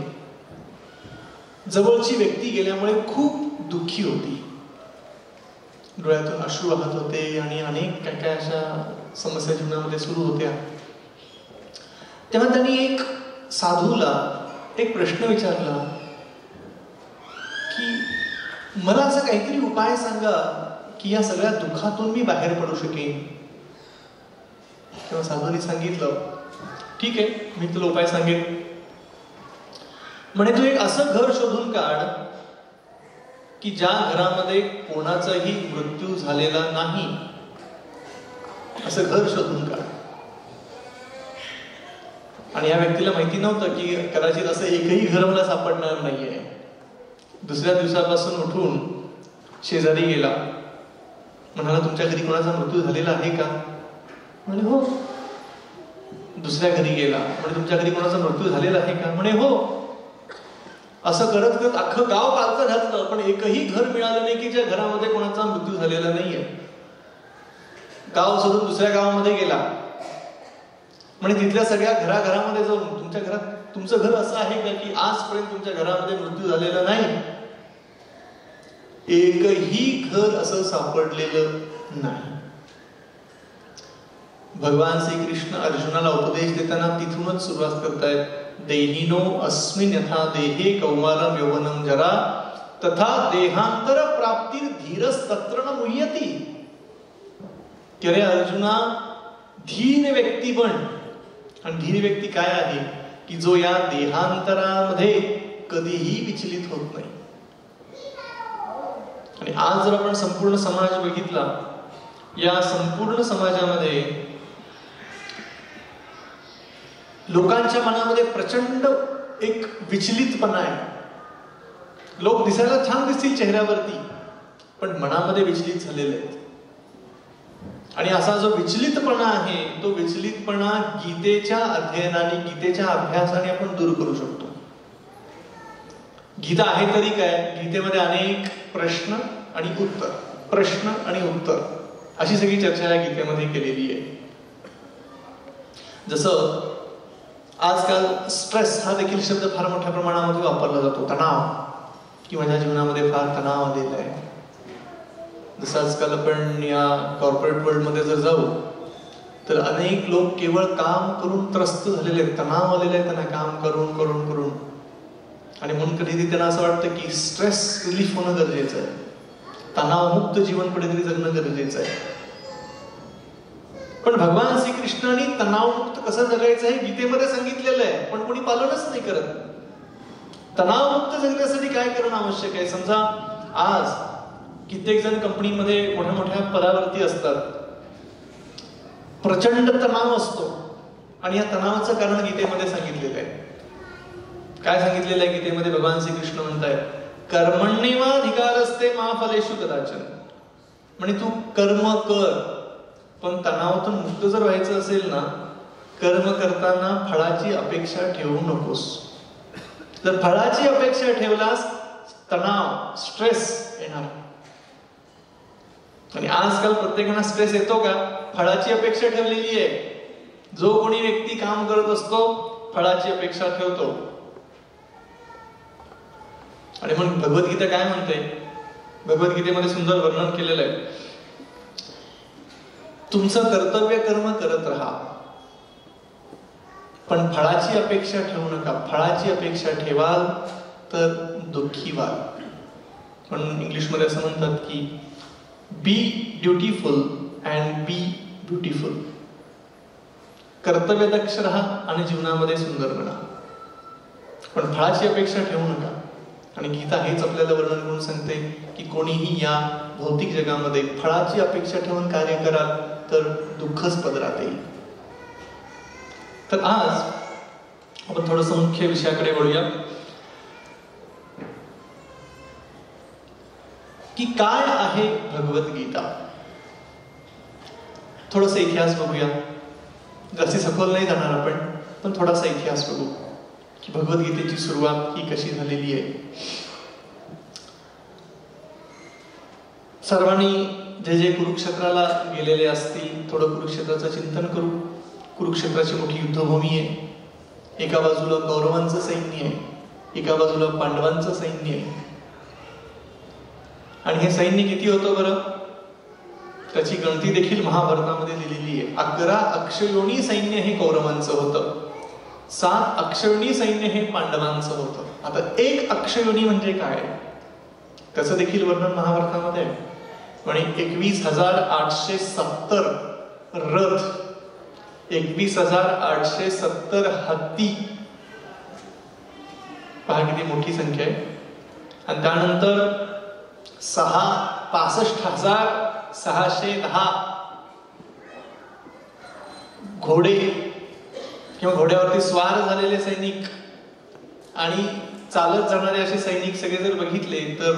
जवळची व्यक्ती गेल्यामुळे खूप दुःखी होती. डोळ्यातून अश्रू वाहत होते आणि अनेक काय काय अशा समस्या जीवनामध्ये सुरू होत्या. तेव्हा त्यांनी एक साधूला एक प्रश्न विचारला की मला असा काहीतरी उपाय सांगा की या सगळ्या दुःखातून मी बाहेर पडू शकेन. तेव्हा साधूने सांगितलं, ठीक आहे, मी तुला उपाय सांगेन. म्हणे, तू एक असं घर शोधून काढ की ज्या घरामध्ये कोणाचाही मृत्यू झालेला नाही, असं घर शोधून काढ. आणि या व्यक्तीला माहिती नव्हतं की कदाचित असं एकही घर मला सापडणार नाहीये. दुसऱ्या दिवसापासून उठून शेजारी गेला, म्हणाला, तुमच्या घरी कोणाचा मृत्यू झालेला आहे का? म्हणे, हो. दुसऱ्या घरी गेला, म्हणजे तुमच्या घरी कोणाचा मृत्यू झालेला आहे का? म्हणे, हो. असं करत करत अख्खं गाव पालतं घातलं, पण एकही घर मिळालं नाही की ज्या घरामध्ये कोणाचा मृत्यू झालेला नाहीये. गाव सोडून दुसऱ्या गावामध्ये गेला, म्हणजे तिथल्या सगळ्या घराघरामध्ये जाऊन, तुमच्या घरात तुमचं घर असं आहे का की आजपर्यंत तुमच्या घरामध्ये मृत्यू झालेला नाही? एकही घर असं सापडलेलं नाही. भगवान श्रीकृष्ण अर्जुनाला उपदेश देताना तिथूनच सुरुवात करतायत. देहिनो अस्मिन् यथा देहे कौमारम यौवनम जरा तथा देहांतर प्राप्तिर धीरस्तत्र न मुह्यति. की अरे अर्जुना, धीर व्यक्ती बन. आणि धीर व्यक्ती काय आहे की जो या देहांतरामध्ये कधीही विचलित होत नाही. आणि आज जर आपण संपूर्ण समाज बघितला, या संपूर्ण समाजामध्ये लोकांच्या मनामध्ये प्रचंड एक विचलितपणा आहे. लोक दिसायला छान दिसतील चेहऱ्यावरती, पण मनामध्ये विचलित झालेले आहेत. आणि असा जो विचलितपणा आहे, तो विचलितपणा गीतेच्या अध्ययनाने, गीतेच्या अभ्यासाने आपण दूर करू शकतो. गीता आहे तरी काय, गीतेमध्ये अनेक प्रश्न आणि उत्तर, प्रश्न आणि उत्तर अशी सगळी चर्चा या गीतेमध्ये केलेली आहे. जसं आजकाल स्ट्रेस हा देखील शब्द फार मोठ्या प्रमाणामध्ये वापरला जातो. तणाव, की माझ्या जीवनामध्ये फार तणाव आलेला आहे. जसं आजकाल आपण या कॉर्पोरेट वर्ल्ड मध्ये जर जाऊ तर अनेक लोक केवळ काम करून त्रस्त झालेले आहेत, तणाव आलेले आहे त्यांना काम करून करून करून. आणि म्हणून कधीतरी त्यांना असं वाटतं की स्ट्रेस रिलीफ होणं गरजेचं आहे, तणावमुक्त जीवन कुठेतरी जगणं गरजेचं आहे. पण भगवान श्रीकृष्णाने तणावमुक्त कसं जगायचं हे गीतेमध्ये सांगितलेलं आहे, पण कोणी पालनच नाही करत. तणावमुक्त जगण्यासाठी काय करणं आवश्यक आहे? समजा आज कित्येक जण कंपनीमध्ये मोठ्या मोठ्या पदावरती असतात, प्रचंड तणाव असतो, आणि या तणावाचं कारण गीतेमध्ये सांगितलेलं आहे. काय सांगितलेलं आहे गीतेमध्ये? भगवान श्रीकृष्ण म्हणतायत, कर्मण्येवाधिकारस्ते मा फलेषु कदाचन. म्हणजे तू कर्म कर, पण तणावातून मुक्त जर व्हायचं असेल ना, कर्म करताना फळाची अपेक्षा ठेवू नकोस. जर फळाची अपेक्षा ठेवलास, तणाव, स्ट्रेस येणार. आणि आजकाल प्रत्येकाला स्ट्रेस येतो का? फळाची अपेक्षा ठेवलेली आहे. जो कोणी व्यक्ती काम करत असतो, फळाची अपेक्षा ठेवतो. आणि मग भगवद्गीता काय म्हणते? भगवद्गीतेमध्ये सुंदर वर्णन केलेलं आहे. तुमचं कर्तव्य कर्म करत राहा, पण फळाची अपेक्षा ठेवू नका. फळाची अपेक्षा ठेवाल तर दुःखी व्हाल. म्हणून इंग्लिशमध्ये असं म्हणतात की बी ड्युटीफुल अँड बी ब्युटिफुल. कर्तव्य दक्ष राहा आणि जीवनामध्ये सुंदर बना, पण फळाची अपेक्षा ठेवू नका. आणि गीता हेच आपल्याला वर्णन करून सांगते की कोणीही या भौतिक जगामध्ये फळाची अपेक्षा ठेवून कार्य कराल तर दुःखच पदरात येईल. तर आज आपण थोडंसं मुख्य विषयाकडे वळूया की काय आहे भगवद्गीता. थोडासा इतिहास बघूया. जास्ती सखोल नाही जाणार आपण, पण थोडासा इतिहास बघू की भगवद्गीतेची सुरुवात ही कशी झालेली आहे. सर्वांनी जे जे कुरुक्षेत्राला गेलेले असतील थोडं कुरुक्षेत्राचं चिंतन करू. कुरुक्षेत्राची मोठी युद्धभूमी आहे. एका बाजूला कौरवांचं सैन्य आहे, एका बाजूला पांडवांचं सैन्य आहे. आणि हे सैन्य किती होतं बरं? त्याची गणती देखील महाभारतामध्ये दिलेली आहे. 11 अक्षयोनी सैन्य हे कौरवांचं होतं, 7 अक्षयोनी सैन्य हे पांडवांचं होतं. आता 1 अक्षयोनी म्हणजे काय त्याचं देखील वर्णन महाभारतामध्ये आहे. म्हणजे 21,870 रथ, 21,870 हत्ती, पहा किती मोठी संख्या आहे. आणि त्यानंतर 65,610 घोडे किंवा घोड्यावरती स्वार झालेले सैनिक आणि चालत जाणारे असे सैनिक सगळे जर बघितले तर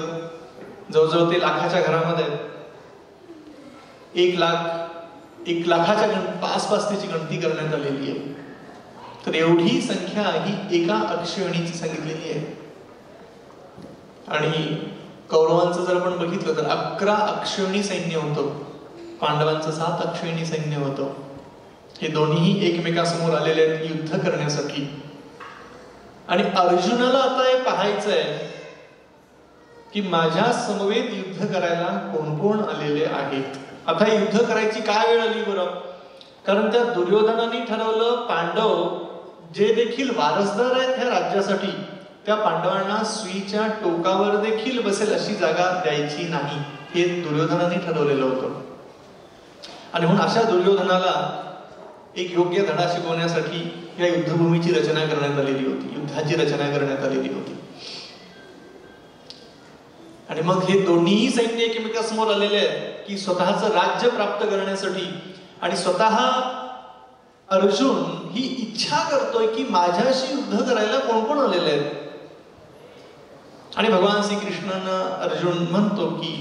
जवळजवळ ते लाखाच्या घरामध्ये 1 लाखाच्या आसपास त्याची गणती करण्यात आलेली आहे. तर एवढी संख्या ही एका अक्षयोनीची सांगितलेली आहे. आणि कौरवांचं जर आपण बघितलं तर 11 अक्षयोनी सैन्य होतं, पांडवांचं 7 अक्षयोनी सैन्य होतं. हे दोन्हीही एकमेकासमोर आलेले आहेत युद्ध करण्यासाठी. आणि अर्जुनाला आता हे पाहायचं आहे की माझ्या समवेत युद्ध करायला कोण कोण आलेले आहेत. आता युद्ध करायची काय वेळ आली बरं? कारण त्या दुर्योधनाने ठरवलं पांडव जे देखील वारसदार आहेत ह्या राज्यासाठी त्या पांडवांना सुईच्या टोकावर देखील बसेल अशी जागा द्यायची नाही, हे दुर्योधनाने ठरवलेलं होतं. आणि म्हणून अशा दुर्योधनाला एक योग्य धडा शिकवण्यासाठी या युद्धभूमीची रचना करण्यात आलेली होती, युद्धाची रचना करण्यात आलेली होती. आणि मग हे दोन्ही सैन्य एकमेकांसमोर आलेले आहेत की स्वतःचं राज्य प्राप्त करण्यासाठी. आणि स्वतः अर्जुन ही इच्छा करतोय की माझ्याशी युद्ध करायला कोण कोण आलेले आहेत. आणि भगवान श्रीकृष्णांना अर्जुन म्हणतो की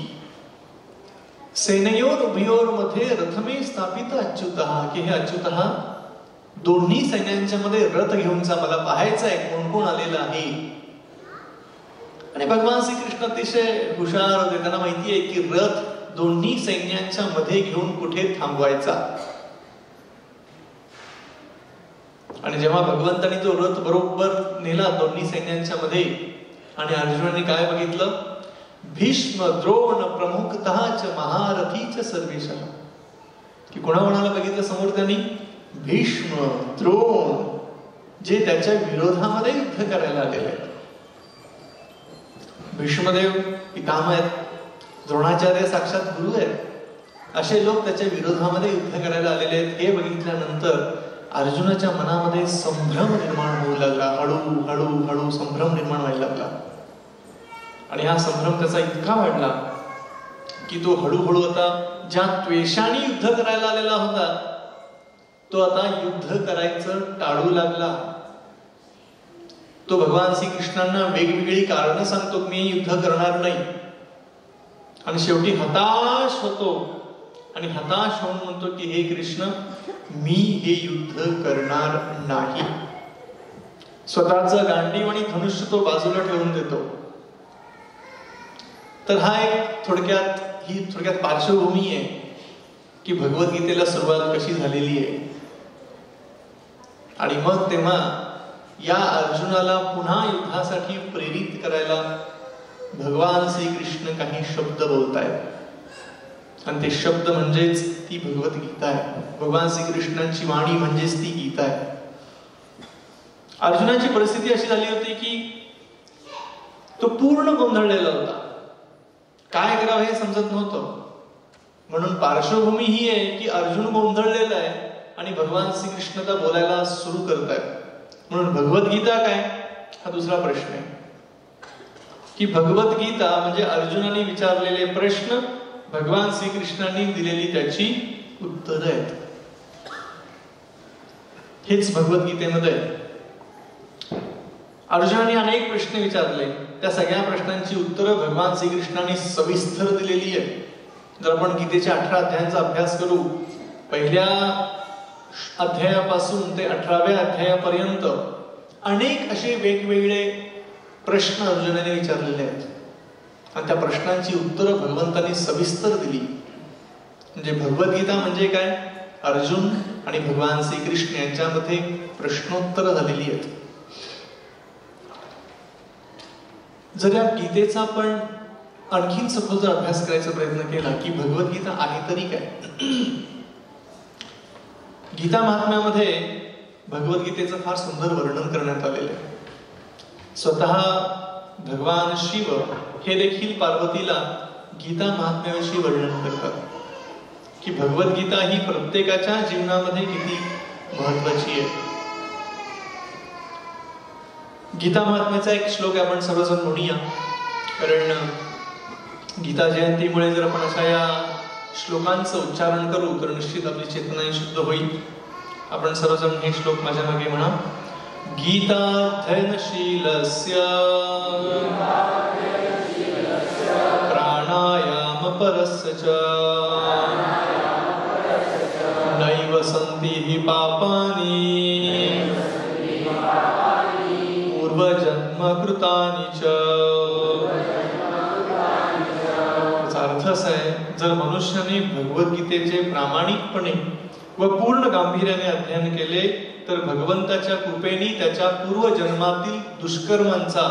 सेनयोर उभयोर मध्ये रथमे स्थापित अच्युतः, की हे अच्युतः दोन्ही सैन्यांच्या मध्ये रथ घेऊनचा मला पाहायचं आहे कोण कोण आलेलं आहे. आणि भगवान श्रीकृष्ण अतिशय हुशार होते, त्यांना माहिती आहे की रथ दोन्ही सैन्यांच्या मध्ये घेऊन कुठे थांबवायचा. आणि जेव्हा भगवंतांनी तो रथ बरोबर नेला दोन्ही सैन्यांच्या मध्ये आणि अर्जुनाने काय बघितलं? भीष्म द्रोण प्रमुखतः च महारथीच सर्वेशः, की कोणाकोणाला बघितलं समोर त्यांनी? भीष्म द्रोण जे त्याच्या विरोधामध्ये युद्ध करायला आलेले आहेत. भीष्मदेव पितामह आहेत, द्रोणाचार्य साक्षात गुरु आहेत, असे लोक त्याच्या विरोधामध्ये युद्ध करायला आलेले आहेत. हे बघितल्यानंतर अर्जुनाच्या मनामध्ये संभ्रम निर्माण होऊ लागला. हळूहळू संभ्रम निर्माण व्हायला लागला. आणि हा संभ्रम त्याचा इतका वाढला की तो हळूहळू आता ज्या त्वेषाने युद्ध करायला आलेला होता तो आता युद्ध करायचं टाळू लागला. तो भगवान श्रीकृष्णांना वेगवेगळी कारणं सांगतो मी युद्ध करणार नाही. आणि शेवटी हताश होतो आणि हताश होऊन म्हणतो की हे कृष्ण मी हे युद्ध करणार नाही. स्वतःचं गांडीव आणि धनुष्य तो बाजूला ठेवून देतो. तर हा एक थोडक्यात पार्श्वभूमी आहे की भगवद्गीतेला सुरुवात कशी झालेली आहे. आणि मग तेव्हा या अर्जुनाला पुन्हा युद्धासाठी प्रेरित करायला भगवान श्रीकृष्ण काही शब्द बोलतायत. आणि ते शब्द म्हणजेच ती भगवद्गीता आहे. भगवान श्रीकृष्णांची वाणी म्हणजेच ती गीता आहे. अर्जुनाची परिस्थिती अशी झाली होती की तो पूर्ण गोंधळलेला होता. काय करावं हे समजत नव्हतं. म्हणून पार्श्वभूमी ही आहे की अर्जुन गोंधळलेला आहे आणि भगवान श्रीकृष्ण आता बोलायला सुरू करतायत. म्हणून भगवद्गीता काय हा दुसरा प्रश्न आहे की भगवद्गीता म्हणजे अर्जुनाने विचारलेले प्रश्न, भगवान श्रीकृष्णांनी दिलेली त्याची उत्तर आहेत. हेच भगवद्गीतेमध्ये अर्जुनाने अनेक प्रश्न विचारले. त्या सगळ्या प्रश्नांची उत्तरं भगवान श्रीकृष्णांनी सविस्तर दिलेली आहे. जर आपण गीतेच्या 18 अध्यायांचा अभ्यास करू, पहिल्या अध्यायापासून ते 18व्या अध्यायापर्यंत अनेक असे वेगवेगळे प्रश्न अर्जुनाने विचारलेले आहेत. आणि त्या प्रश्नांची उत्तरं भगवंतांनी सविस्तर दिली. म्हणजे भगवद्गीता म्हणजे काय? अर्जुन आणि भगवान श्रीकृष्ण यांच्यामध्ये प्रश्नोत्तर झालेली आहेत. जर या गीतेचा आपण आणखीन सखोल जर अभ्यास करायचा प्रयत्न केला की भगवद्गीता आहे तरी काय, गीता महात्म्यामध्ये भगवद्गीतेचं फार सुंदर वर्णन करण्यात आलेलं आहे. स्वतः भगवान शिव हे देखील पार्वतीला गीता महात्म्याविषयी वर्णन करतात की भगवद्गीता ही प्रत्येकाच्या जीवनामध्ये किती महत्वाची आहे. गीता महात्म्याचा एक श्लोक आपण सर्वजण म्हणूया, कारण गीता जयंतीमुळे जर आपण अशा या श्लोकांचं उच्चारण करू तर निश्चित आपली चेतना शुद्ध होईल. आपण सर्वजण हे श्लोक माझ्या मागे म्हणा. गीताध्ययनशीलस्य प्राणायाम परस्य च नैव सन्ति हि पापानि पूर्वजन्म कृतानि च. अर्थ असा आहे, जर मनुष्याने भगवद्गीतेचे प्रामाणिकपणे व पूर्ण गांभीर्याने अध्ययन केले तर भगवंताच्या कृपेने त्याच्या पूर्वजन्मातील दुष्कर्मांचा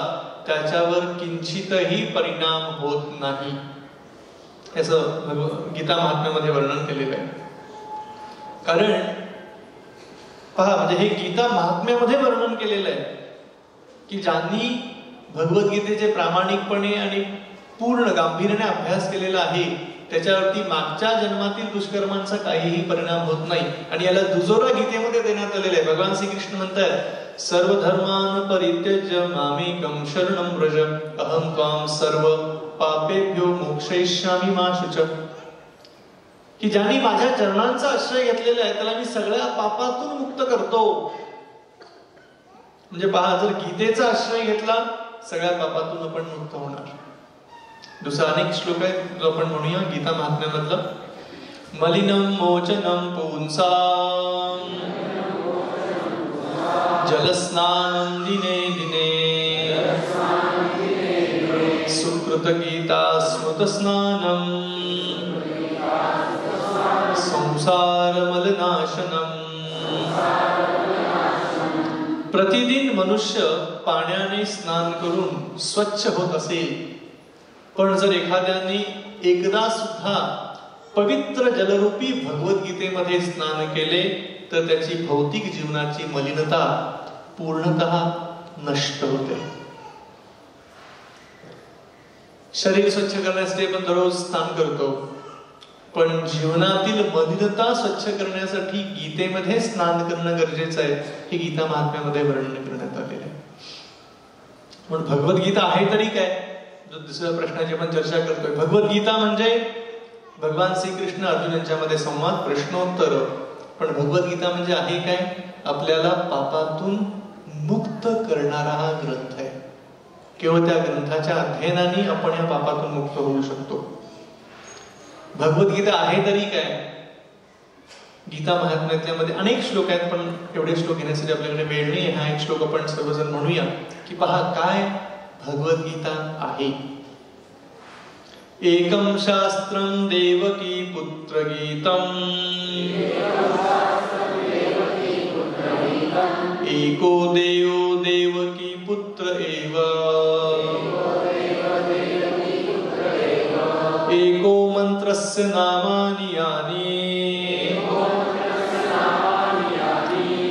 त्याच्यावर किंचितही परिणाम होत नाही, असं गीता महात्म्यामध्ये वर्णन केलेलं आहे. कारण पहा, म्हणजे हे गीता महात्म्यामध्ये वर्णन केलेलं आहे की ज्यांनी भगवद्गीतेचे प्रामाणिकपणे आणि पूर्ण गांभीर्याने अभ्यास केलेला आहे त्याच्यावरती मागच्या जन्मातील दुष्कर्मांचा काहीही परिणाम होत नाही. आणि याला दुजोरा गीतेमध्ये देण्यात आलेला आहे. भगवान श्रीकृष्ण म्हणतात, सर्व धर्मान परित्यज्य मामेकं शरणं व्रज अहं त्वां सर्व पापेभ्यो मोक्षयिष्यामि मा शुच. की ज्यांनी माझ्या चरणांचा आश्रय घेतलेला आहे त्याला मी सगळ्या पापातून मुक्त करतो. म्हणजे पहा, जर गीतेचा आश्रय घेतला सगळ्या पापातून आपण मुक्त होणार. दुसरा अनेक श्लोक आहेत जो आपण म्हणूया गीता महात्म्यामधला. मलिनं मोचनं पुंसां जलस्नानं दिने दिने सुकृत गीता स्मृत स्नानं संसार मलनाशनं. प्रतिदिन मनुष्य पाण्याने स्नान करून स्वच्छ होत असेल, पण जर एखाद्याने एकदा सुद्धा पवित्र जलरूपी भगवद्गीतेमध्ये स्नान केले तर त्याची भौतिक जीवनाची मलिनता पूर्णतः नष्ट होते. शरीर स्वच्छ करण्यासाठी आपण दररोज स्नान करतो, पण जीवनातील मलिनता स्वच्छ करण्यासाठी गीतेमध्ये स्नान करणं गरजेचं आहे, हे गीता महात्म्यामध्ये वर्णन करण्यात आलेलं आहे. म्हणून भगवद्गीता आहे तरी काय, जो दुसऱ्या प्रश्नाची आपण चर्चा करतोय. भगवद्गीता म्हणजे भगवान श्रीकृष्ण अर्जुन यांच्यामध्ये संवाद, प्रश्नोत्तर. पण भगवद्गीता म्हणजे आहे काय, आपल्याला पापातून मुक्त करणारा हा ग्रंथ आहे. केवळ त्या ग्रंथाच्या अध्ययनाने आपण या पापातून मुक्त होऊ शकतो. भगवद्गीता आहे तरी काय, गीता महात्म्यामध्ये अनेक श्लोक आहेत, पण एवढे श्लोक घेण्यासाठी आपल्याकडे वेळ नाही. हा एक श्लोक आपण सर्वजण म्हणूया की पहा काय भगवद्गीता आहे. एकं शास्त्रं देवकी पुत्र गीतम् एको देवो देवकी पुत्र एव एको मंत्रस्य नामानि यानि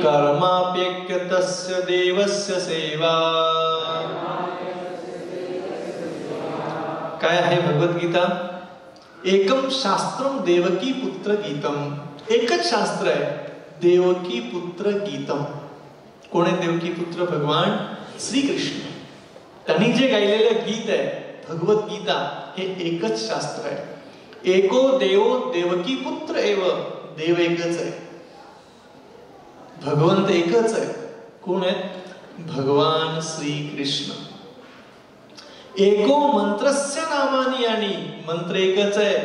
कर्माप्येक्य तस्य देवस्य सेवा. काय आहे भगवद्गीता? एकम शास्त्रम देवकी पुत्र गीतम. एकच शास्त्र आहे, देवकी पुत्र गीतम. कोण आहे देवकी पुत्र? भगवान श्रीकृष्ण. त्यांनी जे गायलेलं गीत आहे भगवद्गीता हे एकच शास्त्र आहे. एको देवो देवकी पुत्र एव. देव एकच आहे, भगवंत एकच आहे. कोण आहे? भगवान श्रीकृष्ण. एको मंत्रस्य नामानि यानि. मंत्र एकच आहे,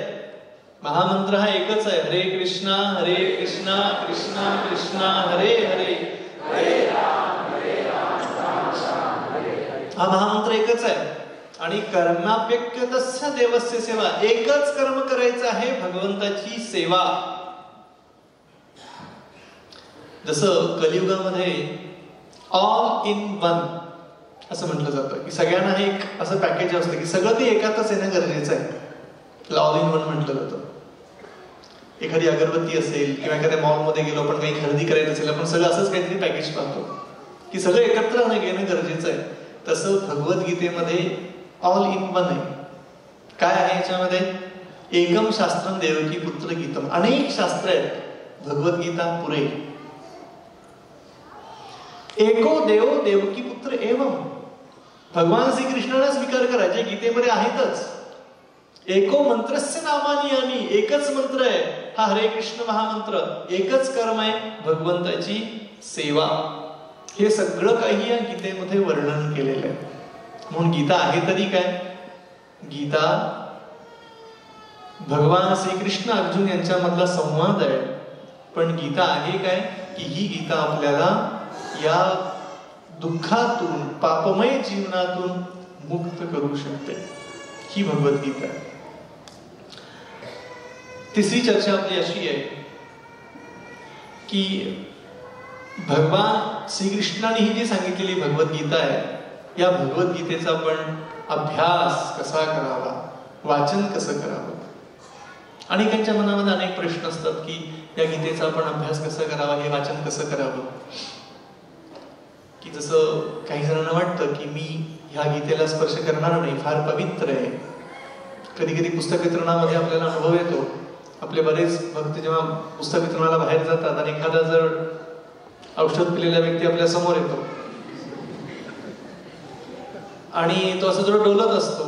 महामंत्र हा एकच आहे. हरे कृष्णा कृष्णा कृष्णा हरे हरे, हरे राम हा महामंत्र एकच आहे. आणि कर्माप्यक्यतस्य देवस्य सेवा, एकच कर्म करायचं आहे, भगवंताची सेवा. जसं कलियुगामध्ये ऑल इन वन असं म्हटलं जातं की सगळ्यांना एक असं पॅकेज असतं की सगळं ते एकातच येणं गरजेचं आहे. ऑल इन वन म्हटलं जातं. एखादी अगरबत्ती असेल किंवा एखाद्या मॉलमध्ये गेलो आपण काही खरेदी करायचं असेल, आपण सगळं असंच काहीतरी पॅकेज पाहतो की सगळं एकत्र घेणं गरजेचं आहे. तसं भगवद्गीतेमध्ये ऑल इन वन आहे. काय आहे याच्यामध्ये? एकम शास्त्रम देवकी पुत्र गीतम. अनेक शास्त्र आहेत, भगवद्गीता पुरे. एको देव देवकी पुत्र एवम, भगवान श्रीकृष्णाला स्वीकार करा जे गीतेमध्ये आहेतच. एको मंत्रस्य नामानी यानी, एकच मंत्र आहे हा हरे कृष्ण महामंत्र. एकच कर्म आहे भगवंताची सेवा. हे सगळं काही या गीतेमध्ये वर्णन केलेलं आहे. म्हणून गीता आहे तरी काय? गीता भगवान श्रीकृष्ण अर्जुन यांच्यामधला संवाद आहे. पण गीता आहे काय की ही गीता आपल्याला या दुःखातून, पापमय जीवनातून मुक्त करू शकते. ही भगवद्गीता आहे. तिसरी चर्चा आपली अशी आहे की भगवान श्रीकृष्णाने ही जी सांगितलेली भगवद्गीता आहे, या भगवद्गीतेचा आपण अभ्यास कसा करावा, वाचन कसं करावं. अनेकांच्या मनामध्ये अनेक प्रश्न असतात की या गीतेचा आपण अभ्यास कसा करावा, हे वाचन कसं करावं. की जसं काही जणांना वाटतं की मी ह्या गीतेला स्पर्श करणार नाही, फार पवित्र आहे. कधी कधी पुस्तक वितरणामध्ये आपल्याला अनुभव येतो. आपले बरेच भक्त जेव्हा पुस्तक वितरणाला बाहेर जातात आणि एखादा जर औषध पिलेला व्यक्ती आपल्या समोर येतो आणि तो असं थोडं डोलत असतो,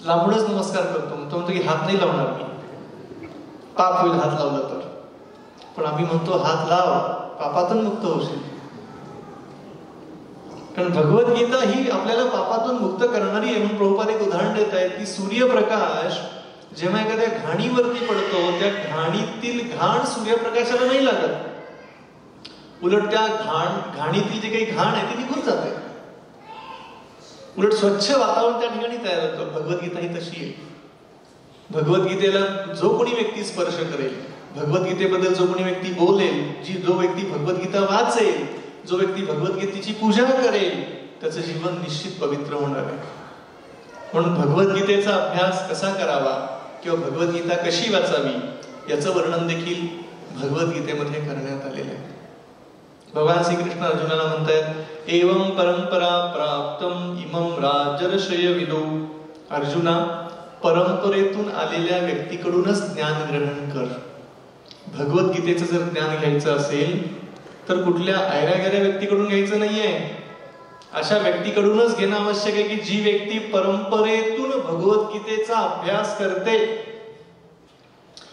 लांबूनच नमस्कार करतो. तो म्हणतो की हात नाही लावणार मी, पाप होईल हात लावलं तर. पण आम्ही म्हणतो हात लाव, पापातून मुक्त होशील. कारण भगवद्गीता ही आपल्याला पापातून मुक्त करणारी आहे. म्हणून प्रभुपाद एक उदाहरण देत आहेत की सूर्यप्रकाश जेव्हा एखाद्या घाणीवरती पडतो, त्या घाणीतील घाण सूर्यप्रकाशाला नाही लागत. उलट त्या घाणीतील जे काही घाण आहे ती निघून जाते. उलट स्वच्छ वातावरण त्या ठिकाणी तयार होतं. भगवद्गीता ही तशी आहे. भगवद्गीतेला जो कोणी व्यक्ती स्पर्श करेल, भगवद्गीतेबद्दल जो कोणी व्यक्ती बोलेल, जो व्यक्ती भगवद्गीता वाचेल, जो व्यक्ती भगवद्गीतेची पूजा करेल, त्याचं जीवन निश्चित पवित्र होणार आहे. म्हणून भगवद्गीतेचा अभ्यास कसा करावा किंवा भगवद्गीता कशी वाचावी याचं वर्णन देखील भगवद्गीतेमध्ये करण्यात आलेलं आहे. भगवान श्रीकृष्ण अर्जुनाला म्हणतात एवं परंपरा प्राप्तम इमं राजर्षय विदो. अर्जुना, परंपरेतून आलेल्या व्यक्तीकडूनच ज्ञान ग्रहण कर. भगवद्गीतेचं जर ज्ञान घ्यायचं असेल तर कुठल्या ऐरागेऱ्या व्यक्तीकडून घ्यायचं नाहीये. अशा व्यक्तीकडूनच घेणं आवश्यक आहे की जी व्यक्ती परंपरेतून भगवद्गीतेचा अभ्यास करते.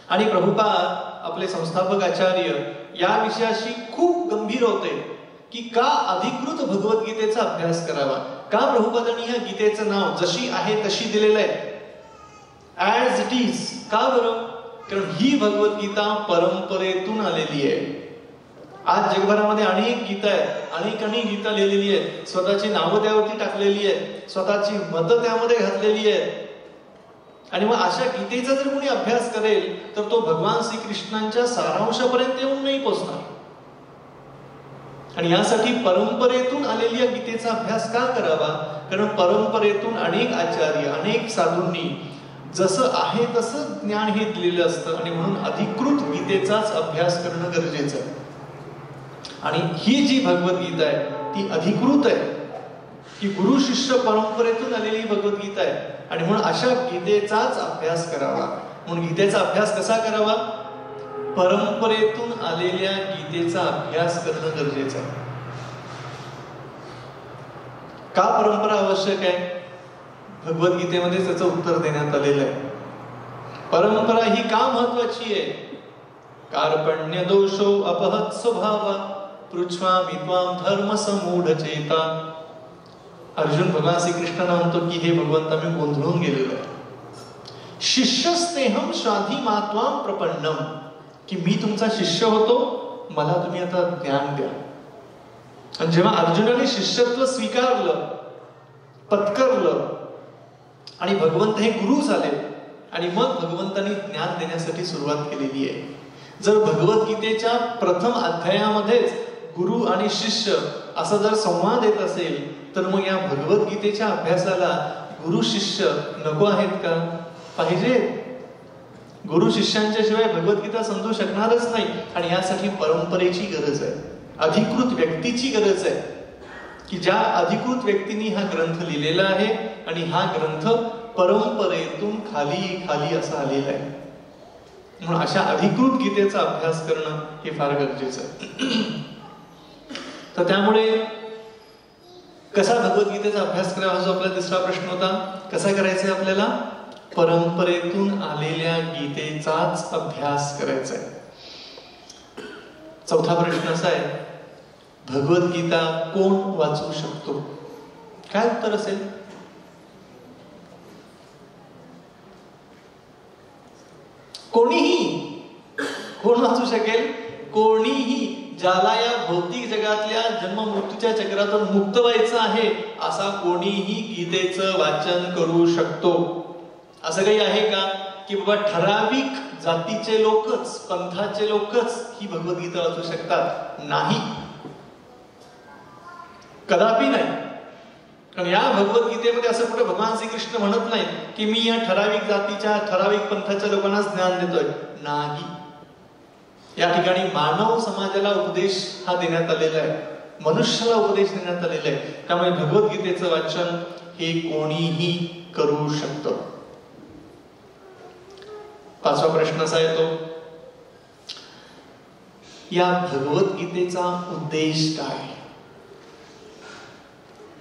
आणि प्रभुपाद आपले संस्थापक आचार्य या विषयाशी खूप गंभीर होते की का अधिकृत भगवद्गीतेचा अभ्यास करावा. का प्रभुपादांनी ह्या गीतेचं नाव जशी आहे तशी दिलेलं आहे, ऍज इट इज. का बरं? कारण ही भगवद्गीता परंपरेतून आलेली आहे. आज जगभरामध्ये अनेक गीता आहेत, अनेक गीता लिहिलेली आहेत, स्वतःची नावं त्यावरती टाकलेली आहेत, स्वतःची मतं त्यामध्ये घातलेली आहेत. आणि मग अशा गीतेचा जर कोणी अभ्यास करेल तर तो भगवान श्रीकृष्णांच्या सारांशापर्यंत येऊन नाही पोहोचणार. आणि यासाठी परंपरेतून आलेल्या गीतेचा अभ्यास का करावा? कारण परंपरेतून अनेक आचार्य, अनेक साधूंनी जसं आहे तसं ज्ञान हे दिलेलं असतं. आणि म्हणून अधिकृत गीतेचाच अभ्यास करणं गरजेचं आहे. आणि ही जी भगवद्गीता आहे ती अधिकृत आहे, की गुरु शिष्य परंपरेतून आलेली भगवद्गीता आहे. आणि म्हणून अशा गीतेचाच अभ्यास करावा. म्हणून गीतेचा अभ्यास कसा करावा? परंपरेतून आलेल्या गीतेचा अभ्यास करणं गरजेचं आहे. का परंपरा आवश्यक आहे? भगवद्गीतेमध्ये त्याचं उत्तर देण्यात आलेलं आहे. परंपरा ही का महत्वाची आहे? कार्पण्य दोषो अपहत स्वभाव पृच्छ्वामि त्वां धर्म समूढ चेता. अर्जुन भगवान श्रीकृष्णांना म्हणतो की हे भगवंता, मी गोंधळून गेलेलो आहे. शिष्यस्तेहम स्वाधी मात्वां प्रपन्नम, की मी तुमचा शिष्य होतो, मला तुम्ही आता ज्ञान द्या. आणि जेव्हा अर्जुनाने शिष्यत्व स्वीकारलं, पत्करलं, आणि भगवंत हे गुरु झाले आणि मग भगवंतांनी ज्ञान देण्यासाठी सुरुवात केलेली आहे. जर भगवद्गीतेच्या प्रथम अध्यायामध्येच गुरु आणि शिष्य असा जर संवाद येत असेल तर मग या भगवद्गीतेच्या अभ्यासाला गुरु शिष्य नको आहेत का? पाहिजेत. गुरु शिष्यांच्या शिवाय भगवद्गीता समजू शकणारच नाही. आणि यासाठी परंपरेची गरज आहे, अधिकृत व्यक्तीची गरज आहे की ज्या अधिकृत व्यक्तीने हा ग्रंथ लिहिलेला आहे आणि हा ग्रंथ परंपरेतून खाली खाली असा आलेला आहे. म्हणून अशा अधिकृत गीतेचा अभ्यास करणं हे फार गरजेचं आहे. तर त्यामुळे कसा भगवद्गीतेचा अभ्यास करावा जो आपला तिसरा प्रश्न होता. कसा करायचा आहे आपल्याला? परंपरेतून आलेल्या गीतेचाच अभ्यास करायचा आहे. चौथा प्रश्न असा आहे, भगवद्गीता कोण वाचू शकतो? काय उत्तर असेल? कोणीही. कोण वाचू शकेल? कोणीही. ज्याला या भौतिक जगातल्या जन्म मृत्यूच्या चक्रातून मुक्त व्हायचं आहे असा कोणीही गीतेचं वाचन करू शकतो. असं काही आहे का की बाबा ठराविक जातीचे लोकच, पंथाचे लोकच ही भगवद्गीता वाचू शकतात? नाही, कदापि नाही. कारण या भगवद्गीतेमध्ये असं कुठे भगवान श्रीकृष्ण म्हणत नाही की मी या ठराविक जातीच्या, ठराविक पंथाच्या लोकांनाच ज्ञान देतोय. नाही. या ठिकाणी मानव समाजाला उपदेश हा देण्यात आलेला आहे, मनुष्याला उपदेश देण्यात आलेला आहे. त्यामुळे भगवद्गीतेचं वाचन हे कोणीही करू शकतं. पाचवा प्रश्न असा येतो, या भगवद्गीतेचा उद्देश काय?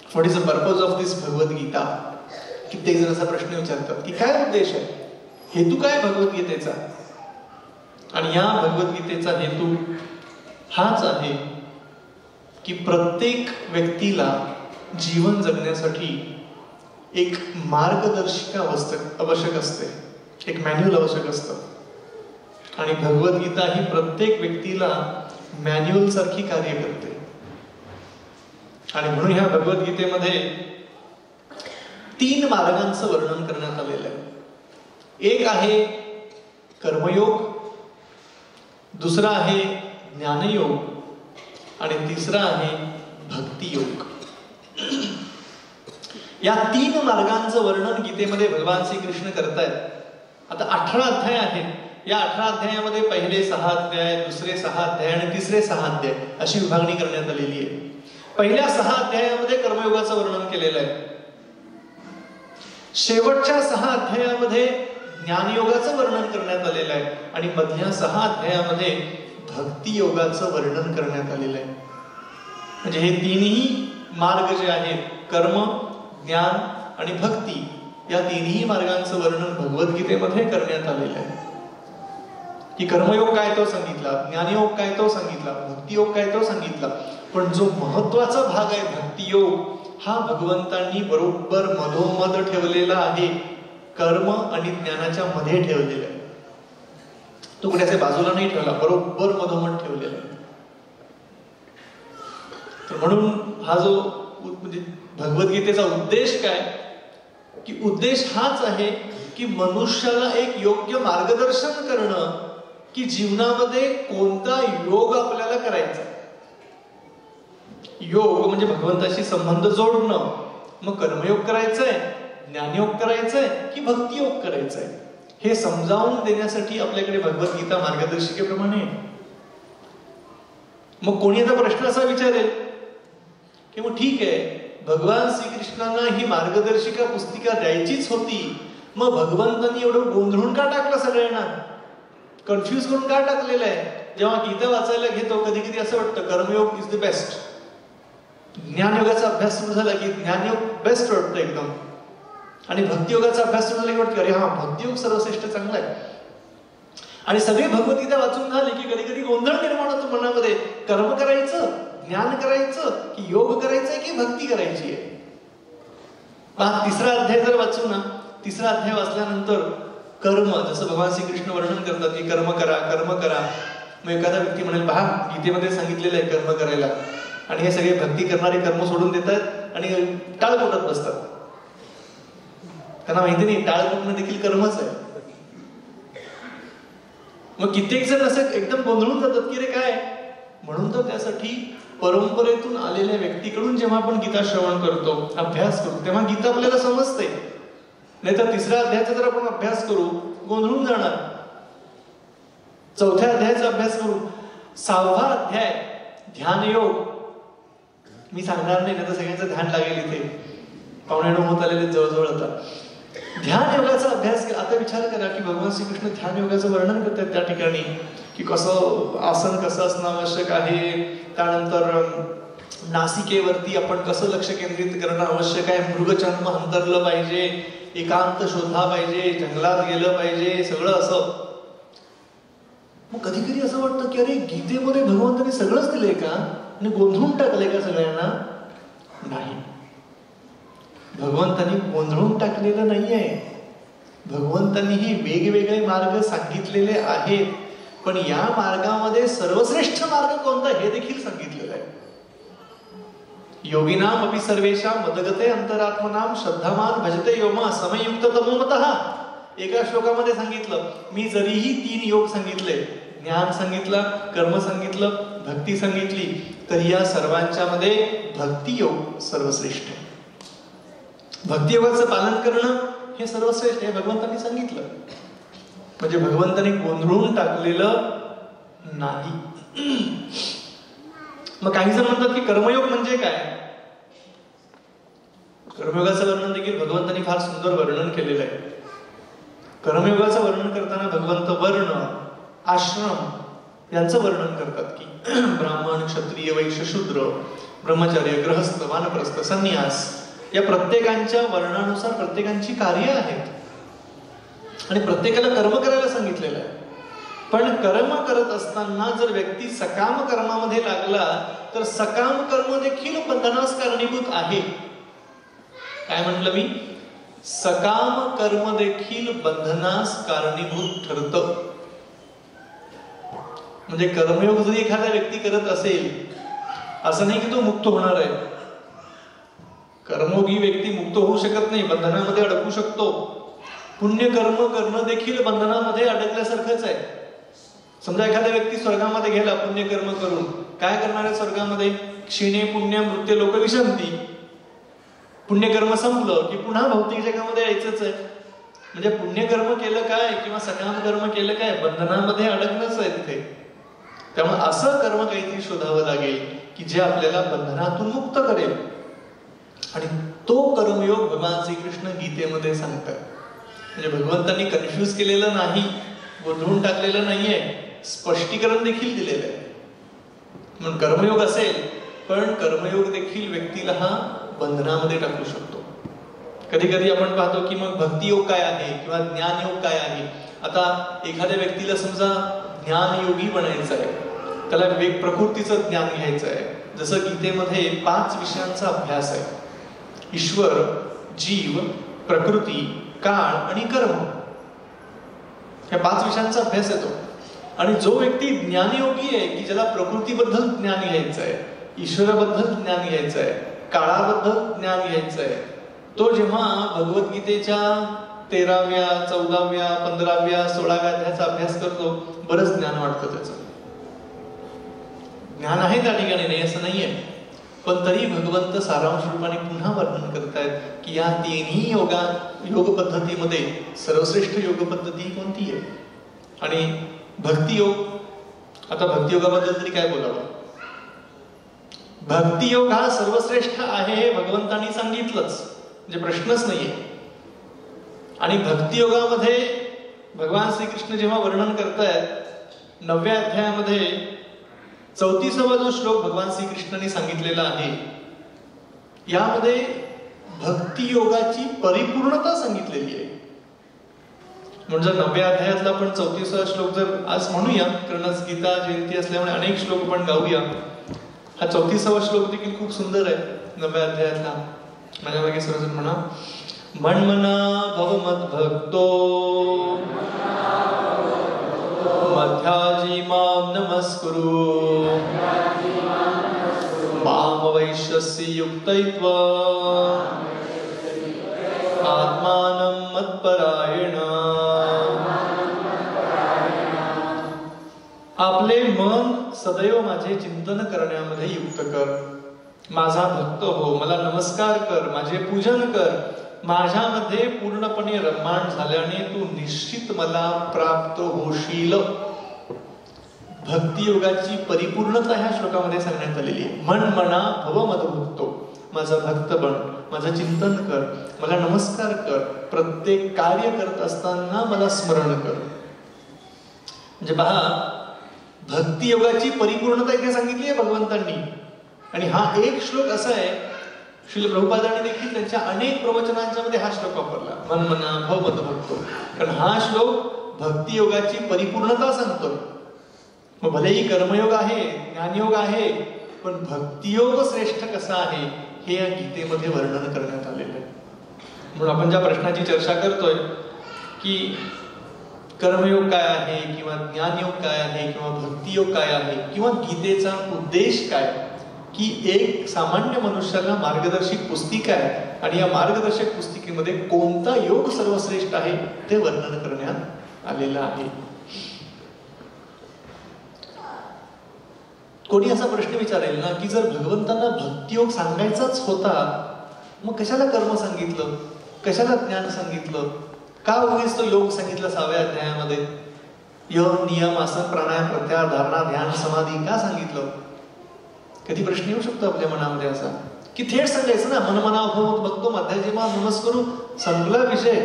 What is the purpose of this Bhagavad Gita? कित्येक जण असा प्रश्न विचारतात की काय उद्देश आहे, हेतू काय भगवद्गीतेचा? आणि या भगवद्गीतेचा हेतू हाच आहे की प्रत्येक व्यक्तीला जीवन जगण्यासाठी एक मार्गदर्शिका आवश्यक असते, एक मॅन्युअल आवश्यक असतं. आणि भगवद्गीता ही प्रत्येक व्यक्तीला मॅन्युअल सारखी कार्य करते. आणि म्हणून ह्या भगवद्गीतेमध्ये 3 मार्गांचं वर्णन करण्यात आलेलं आहे. एक आहे कर्मयोग, दुसरा आहे ज्ञानयोग आणि तिसरा आहे भक्तियोग. या 3 मार्गांचं वर्णन गीतेमध्ये भगवान श्रीकृष्ण करतायत. आता 18 अध्याय आहेत. या 18 अध्यायामध्ये पहिले 6 अध्याय, दुसरे 6 अध्याय आणि तिसरे 6 अध्याय अशी विभागणी करण्यात आलेली आहे. पहिल्या 6 अध्यायामध्ये कर्मयोगाचं वर्णन केलेलं आहे. शेवटच्या 6 अध्यायामध्ये ज्ञानयोगाचं वर्णन करण्यात आलेलं आहे आणि मधल्या 6 अध्यायामध्ये भक्ती योगाचं वर्णन करण्यात आलेलं आहे. म्हणजे हे 3ही मार्ग जे आहेत, कर्म, ज्ञान आणि भक्ती, या 3ही मार्गांचं वर्णन भगवद्गीतेमध्ये करण्यात आलेलं आहे. की कर्मयोग काय तो सांगितला, ज्ञानयोग काय तो सांगितला, भक्तियोग काय तो सांगितला. पण जो महत्वाचा भाग आहे भक्तियोग, हा भगवंतांनी बरोबर मधोमध ठेवलेला आहे, कर्म आणि ज्ञानाच्या मध्ये ठेवलेला आहे. तो कुणाच्या बाजूला नाही ठेवला, बरोबर मधोमध ठेवलेला आहे. तर म्हणून हा जो म्हणजे भगवद्गीतेचा उद्देश काय, की उद्देश हाच आहे की मनुष्याला एक योग्य मार्गदर्शन करणं की जीवनामध्ये कोणता योग आपल्याला करायचा. योग म्हणजे भगवंताशी संबंध जोडणं. मग कर्मयोग करायचंय, ज्ञानयोग करायचंय की भक्तियोग करायचंय, हे समजावून देण्यासाठी आपल्याकडे भगवद्गीता मार्गदर्शिकेप्रमाणे. मग कोणी आता प्रश्न असा विचारेल की मग ठीक आहे, भगवान श्रीकृष्णांना ही मार्गदर्शिका पुस्तिका द्यायचीच होती, मग भगवंतांनी एवढं गोंधळून का टाकलं, सगळ्यांना कन्फ्युज करून का टाकलेलं आहे? जेव्हा गीता वाचायला घेतो कधी कधी असं वाटतं कर्मयोग इज द बेस्ट, ज्ञानयोगाचा अभ्यास सुरू झाला की ज्ञानयोग बेस्ट वाटतं एकदम, आणि भक्तियोगाचा अभ्यास सुरू झाला की वाटतं अरे हा भक्तियोग सर्वश्रेष्ठ चांगला आहे. आणि सगळे भगवद्गीता वाचून झाले की कधी कधी गोंधळ निर्माण होतो मनामध्ये, कर्म करायचं, ज्ञान करायचं की योग करायचंय की भक्ती करायची आहे. तिसरा अध्याय जर वाचू ना, तिसरा अध्याय वाचल्यानंतर कर्म, जसं भगवान श्रीकृष्ण वर्णन करतात की कर्म करा, कर्म करा. मग एखादा व्यक्ती म्हणेल पहा गीतेमध्ये सांगितलेलं आहे कर्म करायला, आणि हे सगळे भक्ती करणारे कर्म सोडून देतात आणि टाळ बोटत बसतात. त्यांना माहिती नाही टाळ दुखणं देखील कर्मच आहे. मग कित्येक जण असं एकदम गोंधळून जातात की रे काय. म्हणून तर त्यासाठी परंपरेतून आलेल्या व्यक्तीकडून जेव्हा आपण गीता श्रवण करतो, अभ्यास करू, तेव्हा गीता आपल्याला समजते. नाहीतर 3ऱ्या अध्यायाचा जर आपण अभ्यास करू गोंधळून जाणार. 4थ्या अध्यायाचा अभ्यास करू. 6वा अध्याय ध्यान योग. मी सांगणार नाही, तर सगळ्यांचं ध्यान लागेल इथे. 9:15 होत आलेले जवळजवळ. आता ध्यान योगाचा अभ्यास केला. आता विचार करा की भगवान श्रीकृष्ण ध्यान योगाचं वर्णन करतात त्या ठिकाणी, की कसं आसन कसं असणं आवश्यक आहे, त्यानंतर नासिकेवरती आपण कसं लक्ष केंद्रित करणं आवश्यक आहे, मृगचर्म अंतरलं पाहिजे, एकांत शोधला पाहिजे, जंगलात गेलं पाहिजे, सगळं असं. मग कधी कधी असं वाटतं की अरे गीतेमध्ये भगवंतांनी सगळंच दिलंय का आणि गोंधळून टाकलंय का सगळ्यांना. नाही, भगवंतांनी गोंधळून टाकलेलं नाहीये. भगवंतांनीही वेगवेगळे मार्ग सांगितलेले आहेत, पण या मार्गामध्ये सर्वश्रेष्ठ मार्ग कोणता हे देखील सांगितलेलं आहे. योगिनाम अपि सर्वेषां मदगते अंतरात्मनाम श्रद्धावान भजते यो मां समयुक्त तमोमतः. एका श्लोकामध्ये सांगितलं, मी जरीही 3 योग सांगितले, ज्ञान सांगितलं, कर्म सांगितलं, भक्ती सांगितली, तर या सर्वांच्या मध्ये भक्ती योग सर्वश्रेष्ठ आहे. भक्ती योगाचं पालन करणं हे सर्वश्रेष्ठ आहे, भगवंतांनी सांगितलं. म्हणजे भगवंतांनी गोंधळून टाकलेलं नाही. मग काही जण म्हणतात की कर्मयोग म्हणजे काय. कर्मयोगाचं वर्णन देखील भगवंतांनी फार सुंदर वर्णन केलेलं आहे. कर्मयोगाचं वर्णन करताना भगवंत वर्ण, आश्रम यांचं वर्णन करतात की ब्राह्मण, क्षत्रिय, वैश्य, शूद्र, ब्रह्मचर्य, गृहस्थ, वानप्रस्थ, संन्यास या प्रत्येकांच्या वर्णानुसार प्रत्येकांची कार्य आहेत आणि प्रत्येकाला कर्म करायला सांगितलेलं आहे. पण कर्म करत असताना जर व्यक्ती सकाम कर्मामध्ये लागला तर सकाम कर्म देखील बंधनास कारणीभूत आहे. काय म्हटलं मी, सकाम कर्म देखील बंधनास कारणीभूत ठरतं. म्हणजे कर्मयोग जरी एखादा व्यक्ती करत असेल, असं नाही की तो मुक्त होणार आहे. कर्मयोगी व्यक्ती मुक्त होऊ शकत नाही, बंधनामध्ये अडकू शकतो. पुण्यकर्म करणं देखील बंधनामध्ये अडकल्यासारखंच आहे. समजा एखादा व्यक्ती स्वर्गामध्ये गेला पुण्यकर्म करून, काय करणार आहे स्वर्गामध्ये, क्षीणे पुण्य मृत्य लोक विशंती. पुण्यकर्म संपलं की पुन्हा भौतिक जगामध्ये यायचंच आहे. म्हणजे पुण्यकर्म केलं काय किंवा सकाम कर्म केलं काय, बंधनामध्ये अडकणंच आहे तिथे. त्यामुळे असं कर्म काहीतरी शोधावं लागेल की जे आपल्याला बंधनातून मुक्त करेल. आणि तो कर्मयोग भगवान श्रीकृष्ण गीतेमध्ये सांगतात. म्हणजे भगवंतांनी कन्फ्यूज केलेलं नाही, गोंधळून टाकलेलं नाहीये, स्पष्टीकरण देखील दिलेलं आहे. म्हणून कर्मयोग असेल, पण कर्मयोग देखील व्यक्तीला हा बंधनामध्ये टाकू शकतो. कधी कधी आपण पाहतो की मग भक्तियोग काय आहे किंवा ज्ञानयोग काय आहे. आता एखाद्या व्यक्तीला समजा ज्ञानयोगी बनायचं आहे, त्याला वेग प्रकृतीचं ज्ञान घ्यायचं आहे. जसं गीतेमध्ये 5 विषयांचा अभ्यास आहे. ईश्वर, जीव, प्रकृती, काळ आणि कर्म, या 5 विषयांचा अभ्यास येतो. आणि जो व्यक्ती ज्ञानयोगी आहे की ज्याला प्रकृतीबद्दल ज्ञान घ्यायचं आहे, ईश्वराबद्दल ज्ञान घ्यायचं आहे, काळाबद्दल ज्ञान घ्यायचं आहे, तो जेव्हा भगवद्गीतेच्या 13व्या, 14व्या, 15व्या, 16व्या अध्यायाचा अभ्यास करतो, बरंच ज्ञान वाटतं. त्याचं ज्ञान आहे त्या ठिकाणी, नाही असं नाहीये, पण तरी भगवंत सारांश रूपाने पुन्हा वर्णन करतायत की या 3ही योग पद्धतीमध्ये सर्वश्रेष्ठ योग पद्धती कोणती आहे. आणि भक्तियोग, आता भक्तियोगाबद्दल तरी काय बोलावं. भक्तियोग हा सर्वश्रेष्ठ आहे हे भगवंतांनी सांगितलंच, म्हणजे प्रश्नच नाहीये. आणि भक्तियोगामध्ये भगवान श्रीकृष्ण जेव्हा वर्णन करतायत 9व्या अध्यायामध्ये 34वा जो श्लोक भगवान श्रीकृष्णांनी सांगितलेला आहे, यामध्ये भक्तियोगाची परिपूर्णता सांगितलेली आहे. म्हणजे 9व्या अध्यायातला आपण 34वा श्लोक जर आज म्हणूया, कारण आज गीता जयंती असल्यामुळे अनेक श्लोक आपण गाऊया. हा 34वा श्लोक देखील खूप सुंदर आहे 9व्या अध्यायातला. माझ्या मागे सर्वजण म्हणा, मन्मना भव मद्भक्तो मध्याजी मां नमस्कुरु मां वैश्यस्य युक्तैत्वा आत्मानं मत्परायण. आपले मन सदैव माझे चिंतन करण्यामध्ये युक्त कर. माझा भक्त हो, मला नमस्कार कर, माझे पूजन कर. माझ्यामध्ये पूर्णपणे रममाण झाल्याने तू निश्चित मला प्राप्त होशील. भक्ती योगाची परिपूर्णता ह्या श्लोकामध्ये सांगण्यात आलेली आहे. मन मना भव मदभक्तो, माझा भक्त बन, माझं चिंतन कर, मला नमस्कार कर, प्रत्येक कार्य करत असताना मला स्मरण कर. म्हणजे पहा, भक्ती योगाची परिपूर्णता इथे सांगितली आहे भगवंतांनी. आणि हा एक श्लोक असा आहे, श्रील प्रभुपादांनी देखील त्यांच्या अनेक प्रवचनांच्या मध्ये हा श्लोक वापरला, मन मना भव मदभक्तो. कारण हा श्लोक भक्ती योगाची परिपूर्णता सांगतो. मग भलेही कर्मयोग आहे, ज्ञानयोग आहे, पण भक्तियोग श्रेष्ठ कसा आहे हे या गीतेमध्ये वर्णन करण्यात आलेलं आहे. म्हणून आपण ज्या प्रश्नाची चर्चा करतोय की कर्मयोग काय आहे, किंवा ज्ञानयोग काय आहे, किंवा भक्तियोग काय आहे, किंवा गीतेचा उद्देश काय, की एक सामान्य मनुष्याला मार्गदर्शक पुस्तिका आहे आणि या मार्गदर्शक पुस्तिकेमध्ये कोणता योग सर्वश्रेष्ठ आहे ते वर्णन करण्यात आलेलं आहे. कोणी असा प्रश्न विचारेल ना की जर भगवंतांना भक्तियोग सांगायचाच होता, मग कशाला कर्म सांगितलं, कशाला ज्ञान सांगितलं, का उगीच तो योग सांगितला 6व्या अध्यायामध्ये, योग नियम आसन प्राणायाम प्रत्याहार धारणा ध्यान समाधी का सांगितलं. कधी प्रश्न येऊ शकतो आपल्या मनामध्ये असा की थेट सांगायचं ना, मन मना भव बघतो मध्याजिमा नमस्करू, संपला विषय.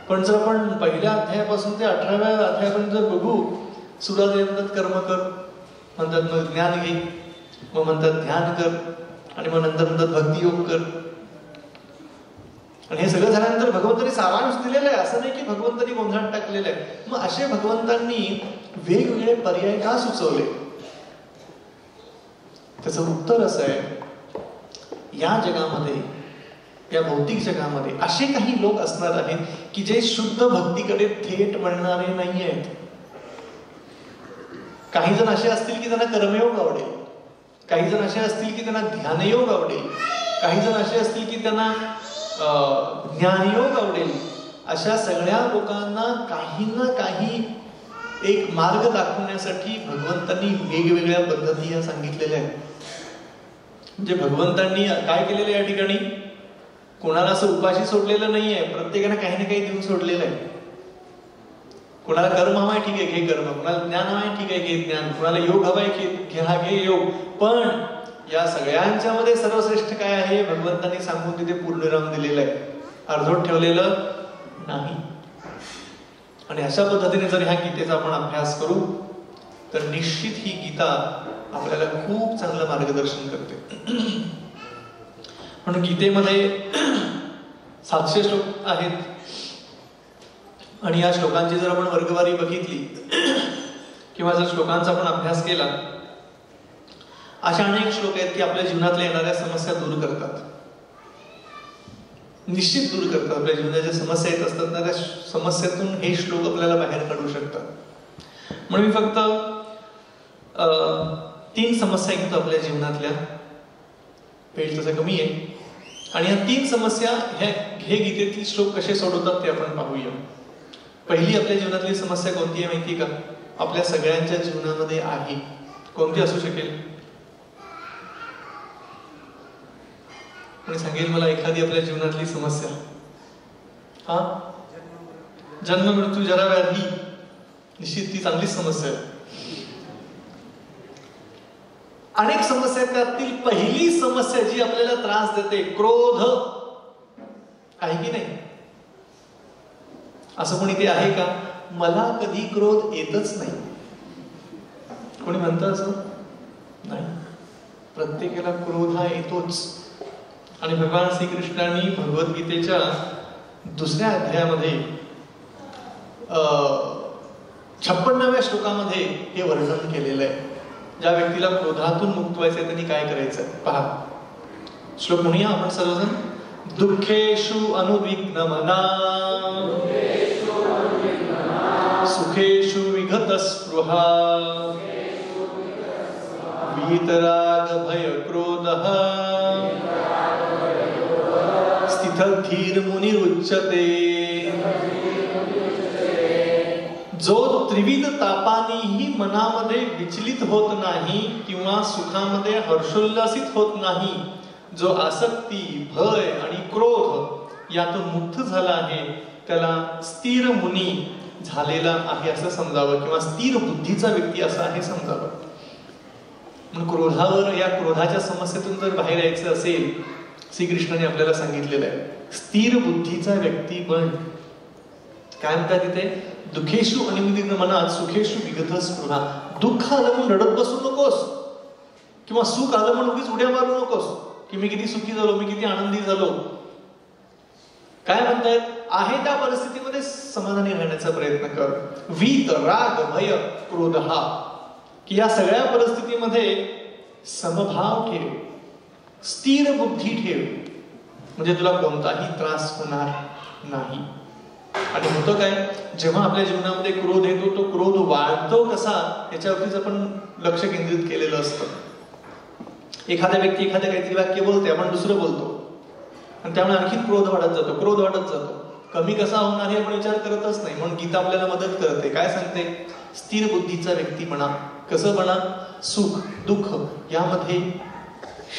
पण जर आपण पहिल्या अध्यायापासून ते 18व्या अध्यायापर्यंत जर बघू, सुरुवातीला म्हणतात कर्म कर, म्हणतात मग ज्ञान घे, मग म्हणतात ध्यान कर, आणि मग नंतर म्हणतात भक्ती योग कर. आणि हे सगळं झाल्यानंतर भगवंतांनी सारांश दिलेलं आहे, असं नाही की भगवंतांनी गोंधळात टाकलेलं आहे. मग असे भगवंतांनी वेगवेगळे पर्याय का सुचवले, त्याचं उत्तर असं आहे, या जगामध्ये, या भौतिक जगामध्ये असे काही लोक असणार आहेत की जे शुद्ध भक्तीकडे थेट वळणारे नाही आहेत. काही जण असे असतील की त्यांना कर्मयोग आवडेल, काही जण असे असतील की त्यांना ध्यानयोग आवडेल, काही जण असे असतील की त्यांना ज्ञानयोग आवडेल. अशा सगळ्या लोकांना काही ना काही एक मार्ग दाखवण्यासाठी भगवंतांनी वेगवेगळ्या पद्धती या सांगितलेल्या आहेत. म्हणजे भगवंतांनी काय केलेलं या ठिकाणी, कोणाला असं उपाशी सोडलेलं नाहीये, प्रत्येकाने काही ना काही देऊन सोडलेलं आहे. कोणाला कर्म हवाय, ठीक आहे घे कर्म, कोणाला ज्ञान हवाय, ठीक आहे घे ज्ञान, कोणाला योग हवाय घे योग. पण या सगळ्यांच्या मध्ये सर्वश्रेष्ठ काय आहे भगवंतांनी सांगून तिथे पूर्णविराम दिलेला आहे, अर्धवट ठेवलेलं नाही. आणि अशा पद्धतीने जर ह्या गीतेचा आपण अभ्यास करू तर निश्चित ही गीता आपल्याला खूप चांगलं मार्गदर्शन करते. म्हणून गीतेमध्ये 700 श्लोक आहेत आणि या श्लोकांची जर आपण वर्गवारी बघितली किंवा जर श्लोकांचा आपण अभ्यास केला, अशा अनेक श्लोक आहेत की आपल्या जीवनातल्या येणाऱ्या समस्या दूर करतात, निश्चित दूर करतात. आपल्या जीवनाच्या समस्या येत असतात ना, त्या समस्यातून हे श्लोक आपल्याला बाहेर काढू शकतात. म्हणून मी फक्त 3 समस्या घेतो आपल्या जीवनातल्या, वेळ तसा कमी आहे, आणि या 3 समस्या हे गीतेतील श्लोक कसे सोडवतात ते आपण पाहूया. पहिली आपल्या जीवनातली समस्या कोणती आहे माहिती का, आपल्या सगळ्यांच्या जीवनामध्ये आहे, कोणती असू शकेल, कोणी सांगेल मला एखादी आपल्या जीवनातली समस्या. हा, जन्म मृत्यू जरा व्याधी, निश्चित ती चांगलीच समस्या आहे. अनेक समस्या, त्यातील पहिली समस्या जी आपल्याला त्रास देते, क्रोध आहे की नाही. असं कोणी ते आहे का, मला कधी क्रोध येतच नाही, कोणी म्हणतं असं नाही. प्रत्येकाला क्रोध हा येतोच. आणि भगवान श्रीकृष्णांनी भगवद्गीतेच्या 2ऱ्या अध्यायामध्ये 56व्या श्लोकामध्ये हे वर्णन केलेलं आहे. ज्या व्यक्तीला क्रोधातून मुक्त व्हायचंय त्यांनी काय करायचं पहा. श्लोक म्हणूया आपण सर्वजण. दुःखेषु अनुद्विग्न मना सुखेषु विगत स्पृहा वीतराग भय क्रोधः स्थित इथं धीर मुनी उच्चते, जो त्रिविध तापांनीही मनामध्ये विचलित होत नाही किंवा सुखामध्ये हर्षोल्लासित होत नाही, जो आसक्ती, भय आणि क्रोध यातून मुक्त झाला आहे, त्याला स्थिर मुनी झालेला आहे असं समजावं, किंवा स्थिर बुद्धीचा व्यक्ती असा आहे समजावं. म्हणून क्रोधावर, या क्रोधाच्या समस्येतून जर बाहेर यायचं असेल, श्रीकृष्णाने आपल्याला सांगितलेलं आहे, स्थिर बुद्धीचा व्यक्ती बन. काय म्हणतात तिथे, दुखेशु अनिमिलित मनात सुखेशु विगत स्पृहा. दुःख आलं म्हणून रडत बसू नकोस, किंवा सुख आलं म्हणून उगीच उड्या मारू नकोस की मी किती सुखी झालो, मी किती आनंदी झालो. काय म्हणतायत, आहे त्या परिस्थितीमध्ये समाधानी राहण्याचा प्रयत्न कर. वीत, राग, भय, क्रोध हा, की या सगळ्या परिस्थितीमध्ये समभाव ठेव, स्थिर बुद्धी ठेव, म्हणजे तुला कोणताही त्रास होणार नाही. आणि होतं काय, जेव्हा आपल्या जीवनामध्ये क्रोध येतो, तो क्रोध वाढतो कसा याच्यावरतीच आपण लक्ष केंद्रित केलेलं असतं. एखाद्या व्यक्ती एखाद्या काहीतरी वाक्य बोलते, आपण दुसरं बोलतो, आणि त्यामुळे आणखीन क्रोध वाढत जातो, क्रोध वाढत जातो. कमी कसा होणार हे आपण विचार करतच नाही. म्हणून गीता आपल्याला मदत करते. काय सांगते, स्थिर बुद्धीचा व्यक्ती म्हणा. कसं म्हणा, सुख दुःख यामध्ये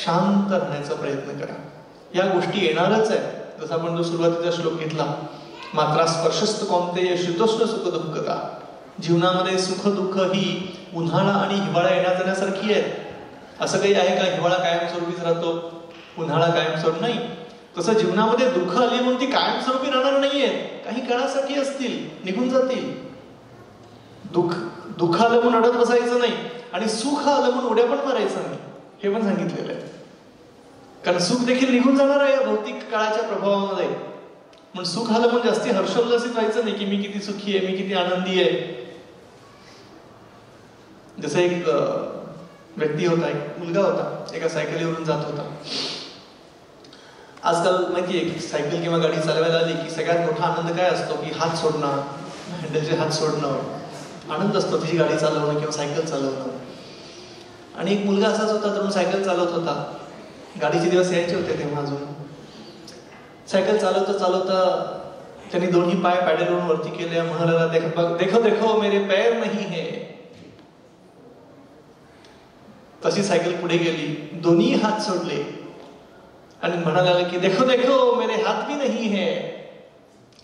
शांत राहण्याचा प्रयत्न करा. या गोष्टी येणारच आहे. जसं आपण जो सुरुवातीचा श्लोक घेतला, मात्रा स्पर्शस्त कौंतेय शीतोष्ण सुख दुःखता. जीवनामध्ये सुख दुःख ही उन्हाळा आणि हिवाळा येण्या जाण्यासारखी आहे. असं काही आहे का हिवाळा कायमस्वरूपीच राहतो, उन्हाळा कायमस्वरूपी नाही. तसं जीवनामध्ये दुःख आली म्हणून ती कायमस्वरूपी राहणार नाहीये, काही काळासाठी असतील, निघून जातील. दुःख आलं म्हणून रडत बसायचं नाही, आणि सुख आलं म्हणून उड्या पण मारायचं नाही, हे पण सांगितलेलं आहे. कारण सुख देखील निघून जाणार आहे या भौतिक काळाच्या प्रभावामध्ये. म्हणून सुख आलं म्हणून जास्ती हर्षोल्लासित व्हायचं नाही की मी किती सुखी आहे, मी किती आनंदी आहे. जसं एक व्यक्ती होता, एक मुलगा होता, एका सायकलीवरून जात होता. आजकाल माहितीये, सायकल किंवा गाडी चालवायला आली की सगळ्यात मोठा आनंद काय असतो, की हात सोडणं, हँडलचे हात सोडणं, आनंद असतो तिची गाडी चालवणं किंवा सायकल चालवणं. आणि एक मुलगा असाच होता, तर सायकल चालवत होता. गाडीचे दिवस यायचे होते तेव्हा अजून. सायकल चालवता चालवता त्यांनी दोन्ही पाय पॅडलवरून वरती केले, म्हणाला, देखो देखो मेरे पैर नहीं है. तशी सायकल पुढे गेली, दोन्ही हात सोडले आणि म्हणाला की देखो देखो मेरे हात भी नहीं है.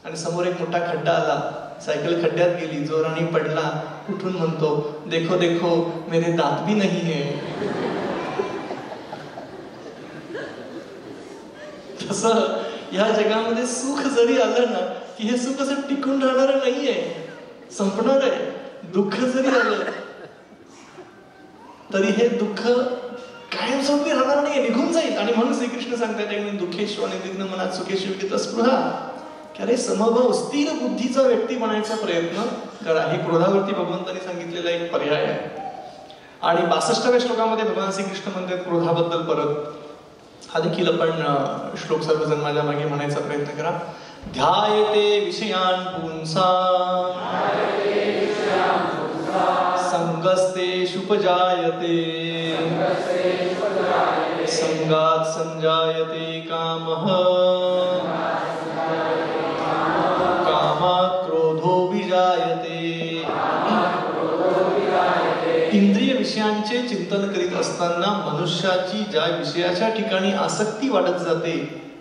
आणि समोर एक मोठा खड्डा आला, सायकल खड्ड्यात गेली, जोराने पडला, उठून म्हणतो देखो देखो मेरे दात भी नहीं है. तसं या जगामध्ये सुख जरी आलं ना, की हे सुख असं टिकून राहणार नाहीये, संपणार आहे. दुःख जरी आलं तरी हे दुःख कायमस्वरूपी राहणार नाही, निघून जाईल. आणि म्हणून श्रीकृष्ण सांगतात, दुःखेशु आणि विघ्न मनात सुखेशु विगत स्पृहा. अरे समभाव, स्थिर बुद्धीचा व्यक्ती बनायचा प्रयत्न करा. हे क्रोधावरती भगवंतांनी सांगितलेला एक पर्याय आहे. आणि 62व्या श्लोकामध्ये भगवान श्रीकृष्ण म्हणतात क्रोधाबद्दल परत. हा देखील आपण श्लोक सर्वजण माझ्या मागे म्हणायचा प्रयत्न करा. ध्यायते विषयान पुंसा संगस्तेषुपजायते संगात् संजायते कामः कामात् क्रोधो विजायते. इंद्रिय विषयांचे चिंतन करीत असताना मनुष्याची ज्या विषयाच्या ठिकाणी आसक्ती वाढत जाते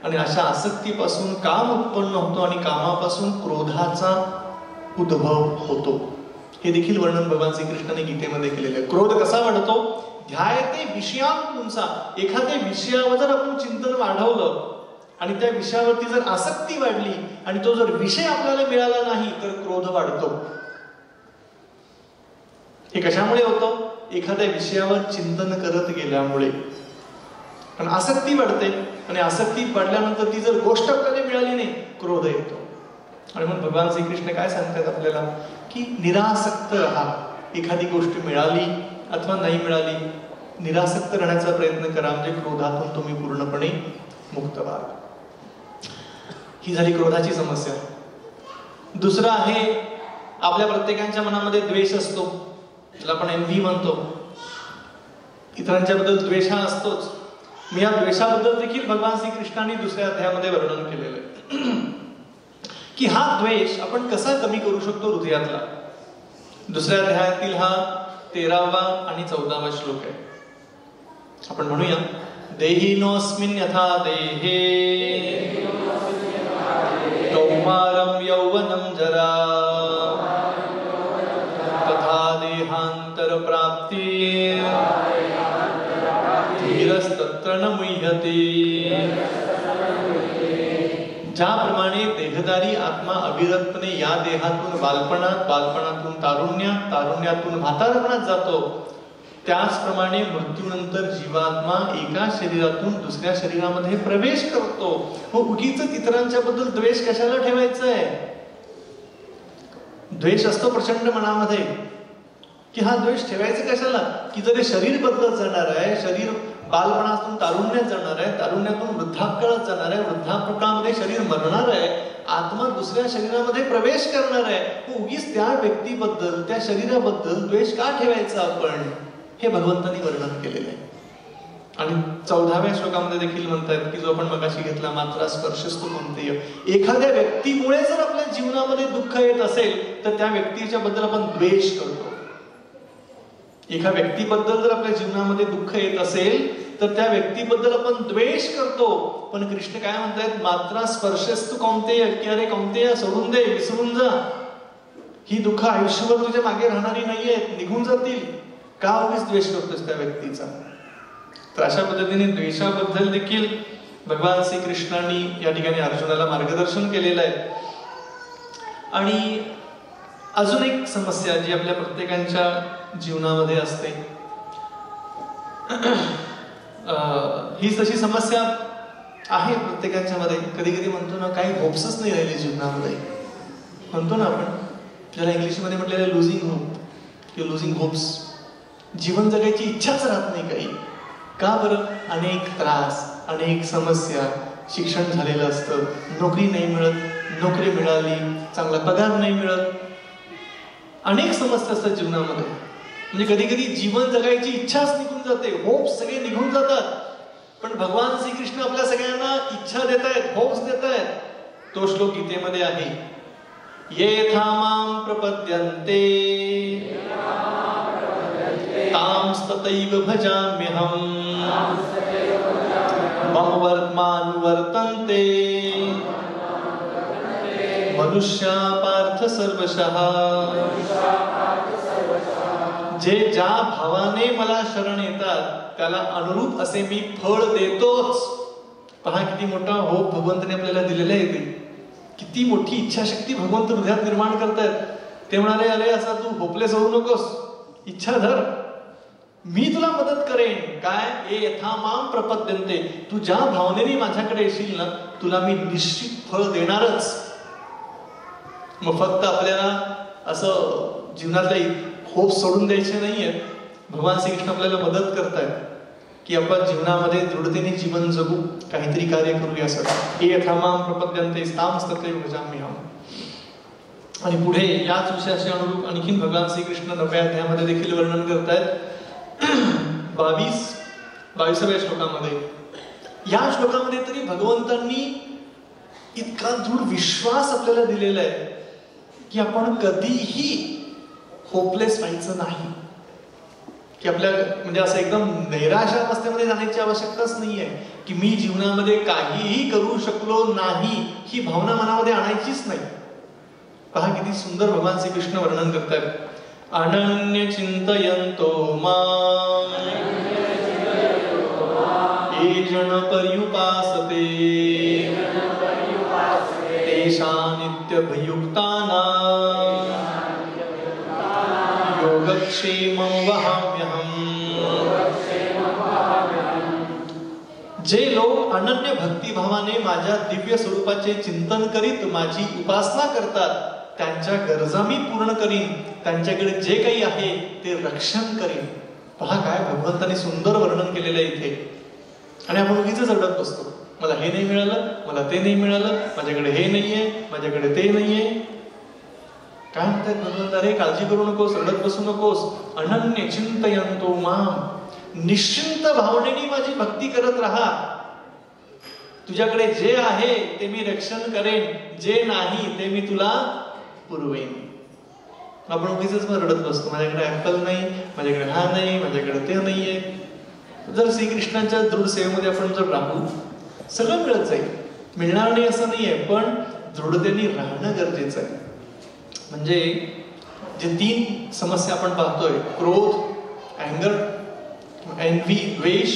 आणि अशा आसक्तीपासून काम उत्पन्न होतो आणि कामापासून क्रोधाचा उद्भव होतो. हे देखील वर्णन भगवान श्रीकृष्णाने गीतेमध्ये केलेलं आहे. क्रोध कसा वाढतो, ध्यायते विषयान पुंसा. एखाद्या विषयावर जर आपण चिंतन वाढवलं आणि त्या विषयावरती जर आसक्ती वाढली आणि तो जर विषय आपल्याला मिळाला नाही तर क्रोध वाढतो. हे कशामुळे होतं, एखाद्या विषयावर चिंतन करत गेल्यामुळे. पण आसक्ती वाढते आणि आसक्ती वाढल्यानंतर ती जर गोष्ट आपल्याला मिळाली नाही, क्रोध येतो. आणि म्हणून भगवान श्रीकृष्ण काय सांगतात आपल्याला, की निरासक्त राहा. एखादी गोष्ट मिळाली अथवा नाही मिळाली, निरासक्त राहण्याचा प्रयत्न करा, म्हणजे क्रोधातून तुम्ही पूर्णपणे मुक्त व्हाल. ही झाली क्रोधाची समस्या. दुसरं आहे, आपल्या प्रत्येकाच्या मनामध्ये द्वेष असतो, त्याला आपण एन्व्ही म्हणतो. इतरांच्या बद्दल द्वेष हा असतोच. मी या द्वेषाबद्दल देखील भगवान श्रीकृष्णांनी दुसऱ्या अध्यायामध्ये वर्णन केलेलं आहे की हा द्वेष आपण कसा कमी करू शकतो हृदयातला. दुसऱ्या अध्यायातील हा 13वा आणि 14वा श्लोक आहे. आपण म्हणूया, देहिनोऽस्मिन् यथा देहे कौमारं यौवनं जरा तथा देहांतर प्राप्ति धीरस्तत्र न मुह्यते. ज्याप्रमाणे देहधारी आत्मा अविरतपणे या देहातून बालपणात, बालपणातून तारुण्यात, तारुण्यातून म्हातारपणात जातो, त्याचप्रमाणे मृत्यूनंतर जीवात्मा एका शरीरातून दुसऱ्या शरीरामध्ये प्रवेश करतो. मग उगीच इतरांच्या बद्दल द्वेष कशाला ठेवायचा आहे? द्वेष असतो प्रचंड मनामध्ये, की हा द्वेष ठेवायचा कशाला? की जर हे शरीर बदलत जाणार आहे, शरीर बालपणातून तारुण्यात जाणार आहे, तारुण्यातून वृद्धापकाळात जाणार आहे, वृद्धापकाळामध्ये शरीर मरणार आहे, आत्मा दुसऱ्या शरीरामध्ये प्रवेश करणार आहे. मग उगीच त्या व्यक्तीबद्दल, त्या शरीराबद्दल द्वेष का ठेवायचा आपण? हे भगवंतांनी वर्णन केलेलं आहे. आणि 14व्या श्लोकामध्ये देखील म्हणतात की जो आपण मगाशी घेतला, मात्रा स्पर्शस्तु कौंतेय. एखाद्या व्यक्तीमुळे जर आपल्या जीवनामध्ये दुःख येत असेल तर त्या व्यक्तीच्या बद्दल आपण द्वेष करतो. एका व्यक्तीबद्दल जर आपल्या जीवनामध्ये दुःख येत असेल तर त्या व्यक्तीबद्दल आपण द्वेष करतो. पण कृष्ण काय म्हणतात, मात्रा स्पर्शस्तु कौंतेय, की अरे कौंतेय सोडून दे, विसरून जा. ही दुःख आयुष्यभर तुझ्या मागे राहणारी नाहीयेत, निघून जातील. का उगीच द्वेष करतोस त्या व्यक्तीचा? तर अशा पद्धतीने द्वेषाबद्दल देखील भगवान श्रीकृष्णांनी या ठिकाणी अर्जुनाला मार्गदर्शन केलेलं आहे. आणि अजून एक समस्या जी आपल्या प्रत्येकाच्या जीवनामध्ये असते, ही तशी समस्या आहे प्रत्येकाच्या मध्ये. कधी कधी म्हणतो ना, काही होप्सच नाही राहिले जीवनामध्ये, म्हणतो ना आपण, ज्याला इंग्लिशमध्ये म्हटलेलं लुझिंग होप किंवा लुझिंग होप्स. जीवन जगायची इच्छाच राहत नाही काही. का बरं? अनेक त्रास, अनेक समस्या. शिक्षण झालेलं असतं, नोकरी नाही मिळत, नोकरी मिळाली, चांगला पगार नाही मिळत, अनेक समस्या असतात जीवनामध्ये. म्हणजे कधी कधी जीवन जगायची इच्छाच निघून जाते, होप्स सगळे निघून जातात. पण भगवान श्रीकृष्ण आपल्या सगळ्यांना इच्छा देत आहेत, होप्स देत आहेत. तो श्लोक गीतेमध्ये आहे, येथा मां प्रपद्यन्ते तांस्ततैव भजाम्यहम् मम वर्त्मानुवर्तन्ते मनुष्या पार्थ सर्वशः. जे ज्या भावाने मला शरण येतात त्याला अनुरूप असे मी फळ देतोच. पहा किती मोठा होप भगवंताने आपल्याला दिलेला आहे. किती मोठी इच्छाशक्ती भगवंत हृदयात निर्माण करतात. ते म्हणाले, अरे असा तू होपलेस होऊ नकोस, इच्छा धर, मी तुला मदत करेन. काय? ए यथा मां प्रपद्यन्ते, तू ज्या भावनेने माझ्याकडे येशील ना, तुला मी निश्चित फळ देणारच. मग फक्त आपल्याला असं जीवनातले होप सोडून द्यायचे नाहीये. भगवान श्रीकृष्ण आपल्याला मदत करतायत की आपण जीवनामध्ये दृढतेने जीवन जगू, काहीतरी कार्य करूया. ए यथा मां प्रपद्यन्ते तांस्ततैव भजाम्यहम्. आणि पुढे याच विषयाशी अनुरूप आणखीन भगवान श्रीकृष्ण 9व्या अध्यायामध्ये देखील वर्णन करतायत. 22व्या श्लोकामध्ये, या श्लोकामध्ये तरी भगवंतांनी इतका दृढ विश्वास आपल्याला दिलेला आहे की आपण कधीही होपलेस व्हायचं नाही. की आपल्या म्हणजे असं एकदम नैराश्य अवस्थेमध्ये जाण्याची आवश्यकताच नाहीये की मी जीवनामध्ये काहीही करू शकलो नाही, ही भावना मनामध्ये आणायचीच नाही. पहा किती सुंदर भगवान श्रीकृष्ण वर्णन करतात. अनन्य चिंतयन्तो मां ये जन पर्युपासते तेषां नित्यभियुक्तानां योगक्षेमं वहाम्यहम्. जे लोक अनन्य भक्तिभावाने माझ्या दिव्य स्वरूपाचे चिंतन करीत माझी उपासना करतात, त्यांच्या गरजा मी पूर्ण करीन, त्यांच्याकडे जे काही आहे ते रक्षण करीन. पहा काय भगवंतांनी सुंदर वर्णन केलेलं आहे इथे. आणि आपण उगीच रडत बसतो, मला हे नाही मिळालं, मला ते नाही मिळालं, माझ्याकडे हे नाहीये, माझ्याकडे ते नाहीये. काय म्हणतात भगवंत, अरे काळजी करू नकोस, रडत बसू नकोस. अनन्य चिंतयन्तो मां, निश्चिंत भावनेने माझी भक्ती करत राहा. तुझ्याकडे जे आहे ते मी रक्षण करेन, जे नाही ते मी तुला पुरवेन. आपण उगीच रडत बसतो, माझ्याकडे ऍपल नाही, माझ्याकडे हा नाही, माझ्याकडे ते नाहीये. जर श्रीकृष्णांच्या दृढ सेवेमध्ये आपण जर राहू, सगळं मिळत जाईल. मिळणार नाही असं नाहीये, पण दृढतेने राहणं गरजेचं आहे. म्हणजे जे 3 समस्या आपण पाहतोय, क्रोध, अँगर, एन्व्ही, द्वेष,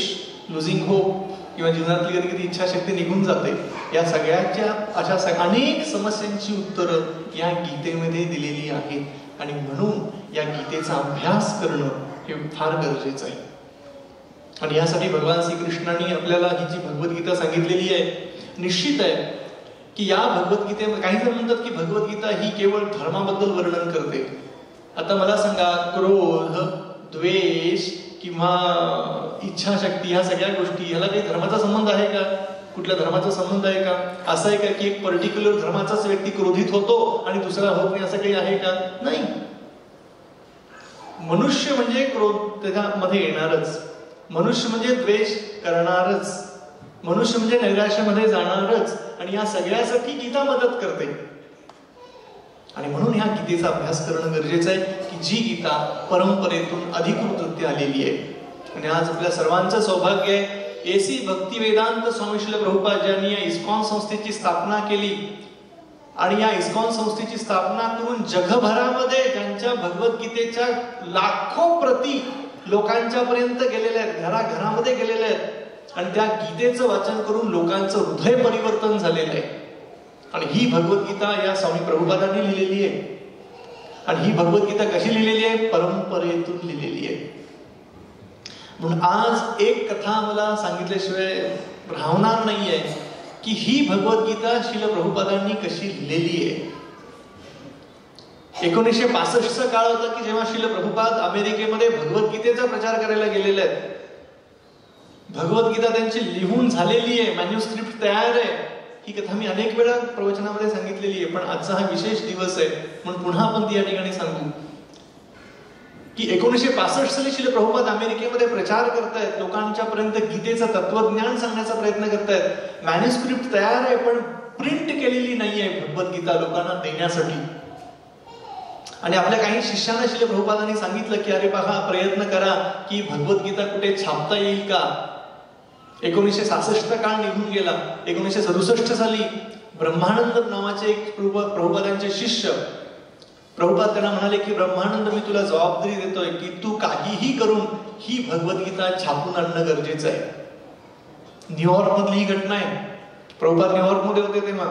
लुझिंग होप, किंवा जीवनातली कधी कधी इच्छाशक्ती निघून जाते, या सगळ्याच्या अशा अनेक समस्यांची उत्तरं या गीतेमध्ये दिलेली आहेत. आणि म्हणून या गीतेचा अभ्यास करणं हे फार गरजेचं आहे. आणि यासाठी भगवान श्रीकृष्णांनी आपल्याला ही जी भगवद्गीता सांगितलेली आहे, निश्चित आहे की या भगवद्गीतेमध्ये काही जण म्हणतात की भगवद्गीता ही केवळ धर्माबद्दल वर्णन करते. आता मला सांगा, क्रोध, द्वेष किंवा इच्छाशक्ती, ह्या सगळ्या गोष्टी, ह्याला काही धर्माचा संबंध आहे का? कुठल्या धर्माचा संबंध आहे का? असं आहे का की एक पर्टिक्युलर धर्माचाच व्यक्ती क्रोधित होतो आणि दुसरा होत नाही, असं काही आहे का? नाही. मनुष्य म्हणजे क्रोध त्याच्यामध्ये येणारच, मनुष्य म्हणजे द्वेष करणारच, मनुष्य म्हणजे नैराश्यामध्ये जाणारच. आणि या सगळ्यासाठी गीता मदत करते. आणि म्हणून ह्या गीतेचा अभ्यास करणं गरजेचं आहे की जी गीता परंपरेतून अधिकृतरित्या आलेली आहे. आणि आज आपल्या सर्वांचं सौभाग्य आहे, एसी भक्ती वेदांत स्वामी श्रील प्रभुपाद ज्यांनी या इस्कॉन संस्थेची स्थापना केली. आणि या इस्कॉन संस्थेची स्थापना करून जगभरामध्ये ज्यांच्या भगवद्गीतेच्या लाखो प्रती लोकांच्या पर्यंत गेलेल्या आहेत, घराघरामध्ये गेलेल्या आहेत. आणि त्या गीतेचं वाचन करून लोकांचं हृदय परिवर्तन झालेलं आहे. आणि ही भगवद्गीता या स्वामी प्रभुपादांनी लिहिलेली आहे. आणि ही भगवद्गीता कशी लिहिलेली आहे? परंपरेतून लिहिलेली आहे. म्हणून आज एक कथा मला सांगितल्याशिवाय राहणार नाहीये की ही भगवद्गीता श्रील प्रभुपादांनी कशी लिहिलेली आहे. 1965चा काळ होता की जेव्हा श्रील प्रभुपाद अमेरिकेमध्ये भगवद्गीतेचा प्रचार करायला गेलेले आहेत. भगवद्गीता त्यांची लिहून झालेली आहे, मॅन्युस्क्रिप्ट तयार आहे. ही कथा मी अनेक वेळा प्रवचनामध्ये सांगितलेली आहे, पण आजचा हा विशेष दिवस आहे म्हणून पुन्हा आपण ती या ठिकाणी सांगू की 1965 साली श्रील प्रभुपाद अमेरिकेमध्ये प्रचार करतायत, लोकांच्या पर्यंत गीतेचं तत्वज्ञान सांगण्याचा प्रयत्न करतायत. मॅन्युस्क्रिप्ट तयार आहे पण प्रिंट केलेली नाहीये भगवद्गीता लोकांना देण्यासाठी. आणि आपल्या काही शिष्यांना श्रील प्रभुपादांनी सांगितलं की अरे पहा, प्रयत्न करा की भगवद्गीता कुठे छापता येईल का. 1966 काळ निघून गेला. 1967 साली ब्रह्मानंद नावाचे एक प्रभुपादांचे शिष्य, प्रभुपाद त्यांना म्हणाले की ब्रह्मानंद, मी तुला जबाबदारी देतोय की तू काहीही करून ही भगवद्गीता छापून आणणं गरजेचं आहे. न्यूयॉर्क मधली ही घटना आहे. प्रभुपाद न्यूयॉर्क मध्ये होते तेव्हा.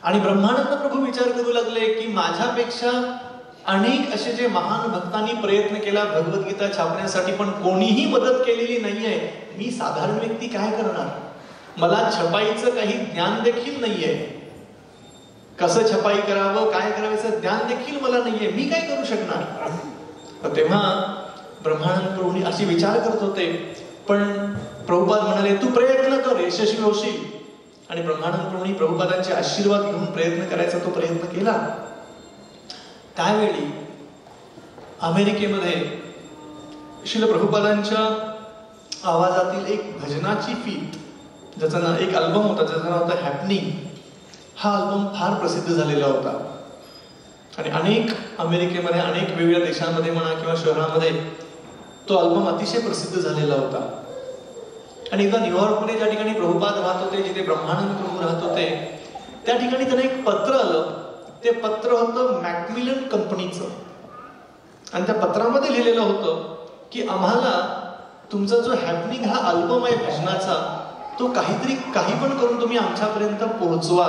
आणि ब्रह्मानंद प्रभू विचार करू लागले की माझ्यापेक्षा अनेक असे जे महान भक्तांनी प्रयत्न केला भगवद्गीता छापण्यासाठी, पण कोणीही मदत केलेली नाहीये. मी साधारण व्यक्ती काय करणार? मला छपाईचं काही ज्ञान देखील नाहीये. कसं छपाई करावं, काय करायचं ज्ञान देखील मला नाहीये. मी काय करू शकणार? तेव्हा ब्रह्मानंद प्रभू असे विचार करत होते. पण प्रभुपाद म्हणाले तू प्रयत्न कर, यशस्वी होशील. आणि ब्रह्मानंद प्रभूंनी प्रभुपादांचे आशीर्वाद घेऊन प्रयत्न करायचा तो प्रयत्न केला. त्यावेळी अमेरिकेमध्ये श्रील प्रभुपादांच्या आवाजातील एक भजनाची फीत, ज्याचं नाव, एक अल्बम होता ज्याचं नाव होतं हॅपनिंग. हा अल्बम फार प्रसिद्ध झालेला होता. आणि अनेक अमेरिकेमध्ये, अनेक वेगवेगळ्या देशांमध्ये म्हणा किंवा शहरामध्ये तो अल्बम अतिशय प्रसिद्ध झालेला होता. आणि एकदा न्यूयॉर्कमध्ये ज्या ठिकाणी प्रभुपाद राहत होते, जिथे ब्रह्मानंद प्रभू राहत होते, त्या ठिकाणी त्यांना एक पत्र आलं. ते पत्र होतं मॅकमिलन कंपनीचं. आणि त्या पत्रामध्ये लिहिलेलं होतं की आम्हाला तुमचा जो हॅपनिंग हा अल्बम आहे भजनाचा, तो काही पण करून तुम्ही आमच्यापर्यंत पोहोचवा.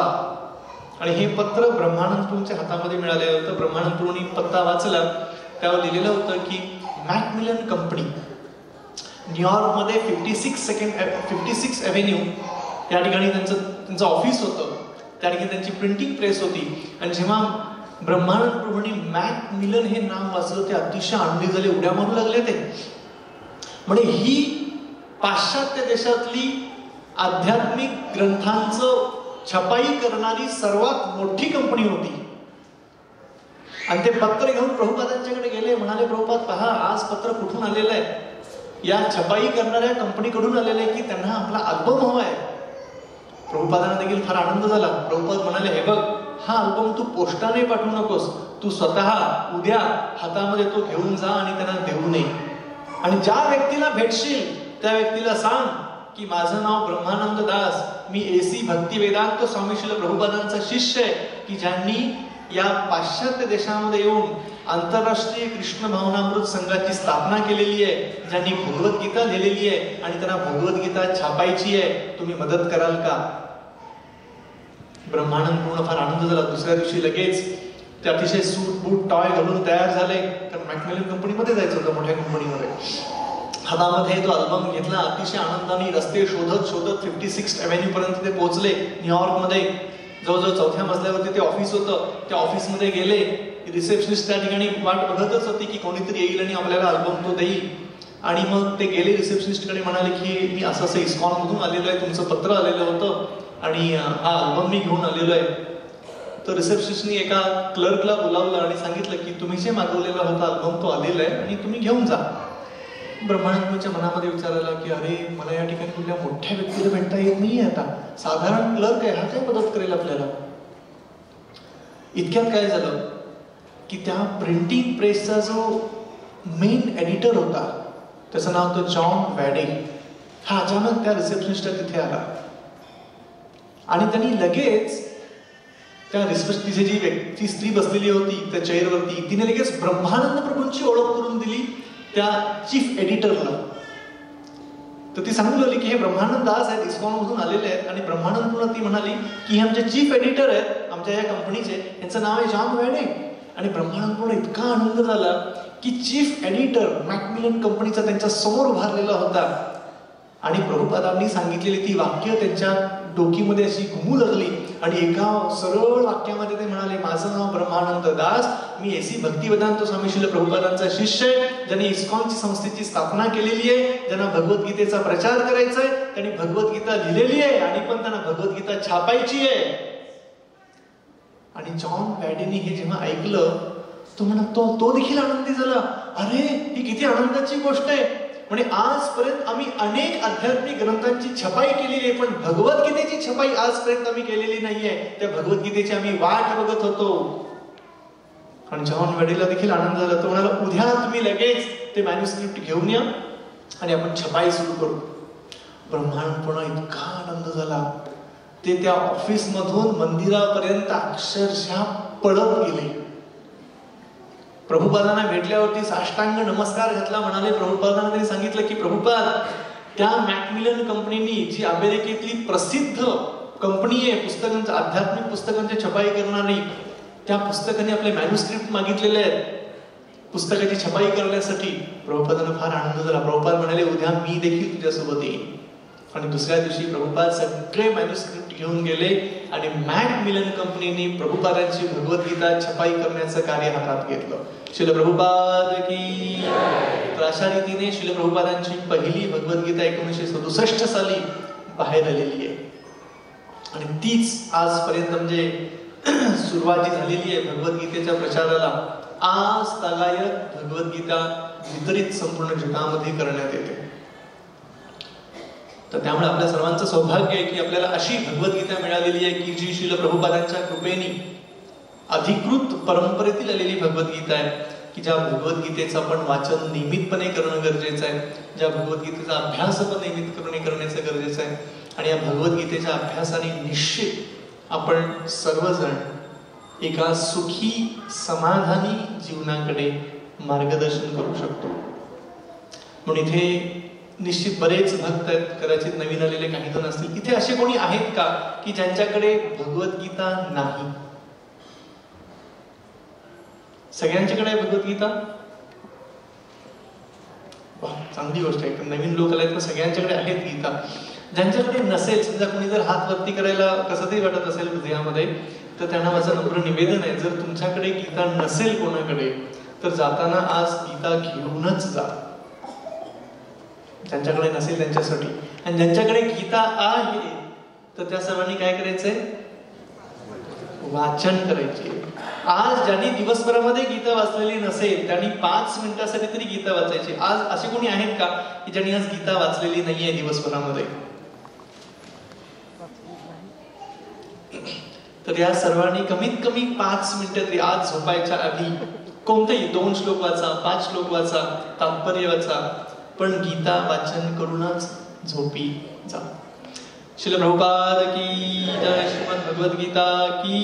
आणि हे पत्र ब्रह्मानंद प्रभूंच्या हातामध्ये मिळालेलं होतं. ब्रह्मानंद प्रभूंनी पत्ता वाचला, त्यावर लिहिलेलं होतं की मॅकमिलन कंपनी, न्यूयॉर्कमध्ये 56 एव्हेन्यू या ठिकाणी त्यांचं ऑफिस होतं. त्या ठिकाणी त्यांची प्रिंटिंग प्रेस होती. आणि जेव्हा ब्रह्मानंद प्रभूंनी मॅकमिलन हे नाव वाचलं, ते अतिशय आनंदी झाले, उड्या मारू लागले ते. म्हणजे ही पाश्चात्य देशातली आध्यात्मिक ग्रंथांचं छपाई करणारी सर्वात मोठी कंपनी होती. आणि ते पत्र घेऊन प्रभुपादांच्याकडे गेले. म्हणाले प्रभुपाद पहा, आज पत्र कुठून आलेलं आहे. या छपाई करणाऱ्या कंपनीकडून आलेले की त्यांना आपला अल्बम हवा आहे. प्रभुपादांना देखील फार आनंद झाला. प्रभुपाद म्हणाले, हे बघ, हा अल्बम तू पोस्टाने पाठवू नकोस, तू स्वतः उद्या हातामध्ये तो घेऊन जा आणि त्यांना देऊ नये. आणि ज्या व्यक्तीला भेटशील त्या व्यक्तीला सांग की माझं नाव ब्रह्मानंद दास, मी AC भक्ती वेदांत स्वामी श्रील प्रभुपादांचा शिष्य आहे, की ज्यांनी या पाश्चात्य देशामध्ये येऊन आंतरराष्ट्रीय कृष्ण भावनामृत संघाची स्थापना केलेली आहे, ज्यांनी भगवद्गीता लिहिलेली आहे आणि त्यांना भगवद्गीता छापायची आहे, तुम्ही मदत कराल का? ब्रह्मानंद पूर्ण फार आनंद झाला. दुसऱ्या दिवशी लगेच ते अतिशय सूट बूट टॉय घालून तयार झाले, कारण मॅकमिलन कंपनीमध्ये जायचं होतं, मोठ्या कंपनीमध्ये. हातामध्ये तो अल्बम घेतला, अतिशय आनंदाने रस्ते शोधत शोधत 56 एव्हेन्यू पर्यंत ते पोहोचले. न्यूयॉर्कमध्ये जवळजवळ 4थ्या मजल्यावरती ते ऑफिस होतं. त्या ऑफिसमध्ये गेले. रिसेप्शनिस्ट त्या ठिकाणी वाट बघतच होती की कोणीतरी येईल आणि आपल्याला अल्बम तो देईल. आणि मग ते गेले रिसेप्शनिस्टकडे, म्हणाले की मी असं असं इस्कॉन मधून आलेलो आहे, तुमचं पत्र आलेलं होतं आणि हा अल्बम मी घेऊन आलेलो आहे. तर रिसेप्शनिस्टनी एका क्लर्कला बोलावलं आणि सांगितलं की तुम्ही जे मागवलेला होता अल्बम तो आलेला आहे आणि तुम्ही घेऊन जा. ब्रह्मानंदच्या मनामध्ये विचारायला की अरे, मला या ठिकाणी कुठल्या मोठ्या व्यक्तीला भेटता येत नाहीये, आता साधारण क्लर्क आहे, हा काय मदत करेल आपल्याला. इतक्यात काय झालं की त्या प्रिंटिंग प्रेसचा जो मेन एडिटर होता, त्याचं नाव होतं जॉन वॅडे, हा अचानक त्या रिसेप्शनिस्टच्या तिथे आला आणि त्यांनी लगेच त्या तिथे जी व्यक्ती स्त्री बसलेली होती त्या चेअरवरती, तिने लगेच ब्रह्मानंद प्रभूंची ओळख करून दिली त्या चीफ एडिटरला. तर ती सांगू लागली की हे ब्रह्मानंद दास आहेत, इस्कॉन मधून आलेले आहेत. आणि ब्रह्मानंद पूर्ण ती म्हणाली की हे आमचे चीफ एडिटर आहेत आमच्या या कंपनीचे, यांचं नाव आहे जॉन वॅडे. आणि ब्रह्मानंद पूर्ण इतका आनंद झाला की चीफ एडिटर मॅकमिलन कंपनीचा त्यांच्या समोर उभारलेला होता. आणि प्रभुपादांनी सांगितलेली ती वाक्य त्यांच्या डोकीमध्ये अशी घुमू लागली आणि एका सरळ वाक्यामध्ये ते म्हणाले, माझं नाव ब्रह्मानंद दास, मी AC भक्ती वेदांत स्वामी श्रील प्रभुपादांचा शिष्य आहे, ज्यांनी इस्कॉनची संस्थेची स्थापना केलेली आहे, ज्यांना भगवद्गीतेचा प्रचार करायचा आहे, त्यांनी भगवद्गीता लिहिलेली आहे आणि पण त्यांना भगवद्गीता छापायची आहे. आणि जॉन वॅडेनी हे जेव्हा ऐकलं तो म्हणा तो देखील आनंदी झाला. अरे, ही किती आनंदाची गोष्ट आहे. म्हणजे आजपर्यंत आम्ही अनेक आध्यात्मिक ग्रंथांची छपाई केलेली आहे, पण भगवद्गीतेची छपाई आजपर्यंत आम्ही केलेली नाहीये. त्या भगवद्गीतेची आम्ही वाट बघत होतो. आणि जॉन वॅडेला देखील आनंद झाला. तो म्हणाला, उद्या तुम्ही लगेच ते मॅन्युस्क्रिप्ट घेऊन या आणि आपण छपाई सुरू करू. ब्रह्मांडपणा इतका आनंद झाला, ते त्या ऑफिस मधून मंदिरापर्यंत अक्षरशः पळत गेले. प्रभुपादांना भेटल्यावरती साष्टांग नमस्कार घातला. म्हणाले, प्रभुपादांना त्यांनी सांगितलं की प्रभुपाद, त्या मॅकमिलन कंपनीनी, जी अमेरिकेतली प्रसिद्ध कंपनी आहे पुस्तकांचं, आध्यात्मिक पुस्तकांची छपाई करणारी, त्या पुस्तकाने आपले मॅन्युस्क्रिप्ट मागितलेले आहेत पुस्तकाची छपाई करण्यासाठी. प्रभुपादांना फार आनंद झाला. प्रभुपाद म्हणाले, उद्या मी देखील तुझ्यासोबत येईन. आणि दुसऱ्या दिवशी प्रभुपाद सगळे मॅन्युस्क्रिप्ट घेऊन गेले आणि मॅकमिलन कंपनीने प्रभुपादांची भगवद्गीता छपाई करण्याचं कार्य हातात घेतलं. श्रील प्रभुपाद की. तर अशा रीतीने श्रील प्रभुपादांची पहिली भगवद्गीता 1967 साली बाहेर आलेली आहे. आणि तीच आजपर्यंत म्हणजे सुरुवात जी झालेली आहे भगवद्गीतेच्या प्रचाराला, आज तागायत भगवद्गीता वितरित संपूर्ण जगामध्ये करण्यात येते. तर त्यामुळे आपल्या सर्वांचं सौभाग्य आहे की आपल्याला अशी भगवद्गीता मिळालेली आहे की जी श्रील प्रभुपादांच्या कृपेने अधिकृत परंपरेतील आलेली भगवद्गीता आहे, की ज्या भगवद्गीतेचं आपण वाचन नियमितपणे करणं गरजेचं आहे, ज्या भगवद्गीतेचा अभ्यास आपण नियमितपणे करण्याचं गरजेचं आहे. आणि या भगवद्गीतेच्या अभ्यासाने निश्चित आपण सर्वजण एका सुखी समाधानी जीवनाकडे मार्गदर्शन करू शकतो. म्हणून इथे निश्चित बरेच भक्त आहेत, कदाचित नवीन आलेले काही जण असतील. इथे असे कोणी आहेत का की ज्यांच्याकडे भगवद्गीता नाही? सगळ्यांच्याकडे आहे भगवद्गीता? वा, चांगली गोष्ट आहे. नवीन लोक आले तर सगळ्यांच्याकडे आहेत गीता. ज्यांच्याकडे नसेल, समजा कोणी जर हात वरती करायला कसं तरी वाटत असेल हृदयामध्ये, तर त्यांना माझं नम्र निवेदन आहे, जर तुमच्याकडे गीता नसेल कोणाकडे, तर जाताना आज गीता घेऊनच जा. ज्यांच्याकडे नसेल त्यांच्यासाठी. आणि ज्यांच्याकडे गीता आहे तर त्या सर्वांनी काय करायचंय? वाचन करायचे. आज ज्यांनी दिवसभरामध्ये गीता वाचलेली नसेल त्यांनी 5 मिनिटासाठी तरी गीता वाचायची. आज असे कोणी आहेत का की ज्यांनी आज गीता वाचलेली नाहीये दिवसभरामध्ये? तर या सर्वांनी कमीत कमी 5 मिनिटं तरी आज झोपायच्या आधी कोणतेही 2 श्लोक वाचा, 5 श्लोक वाचा, तात्पर्य वाचा, पण गीता वाचन करूनच झोपी जा. श्रील प्रभुपाद की जय. श्रीमद् भगवद गीता की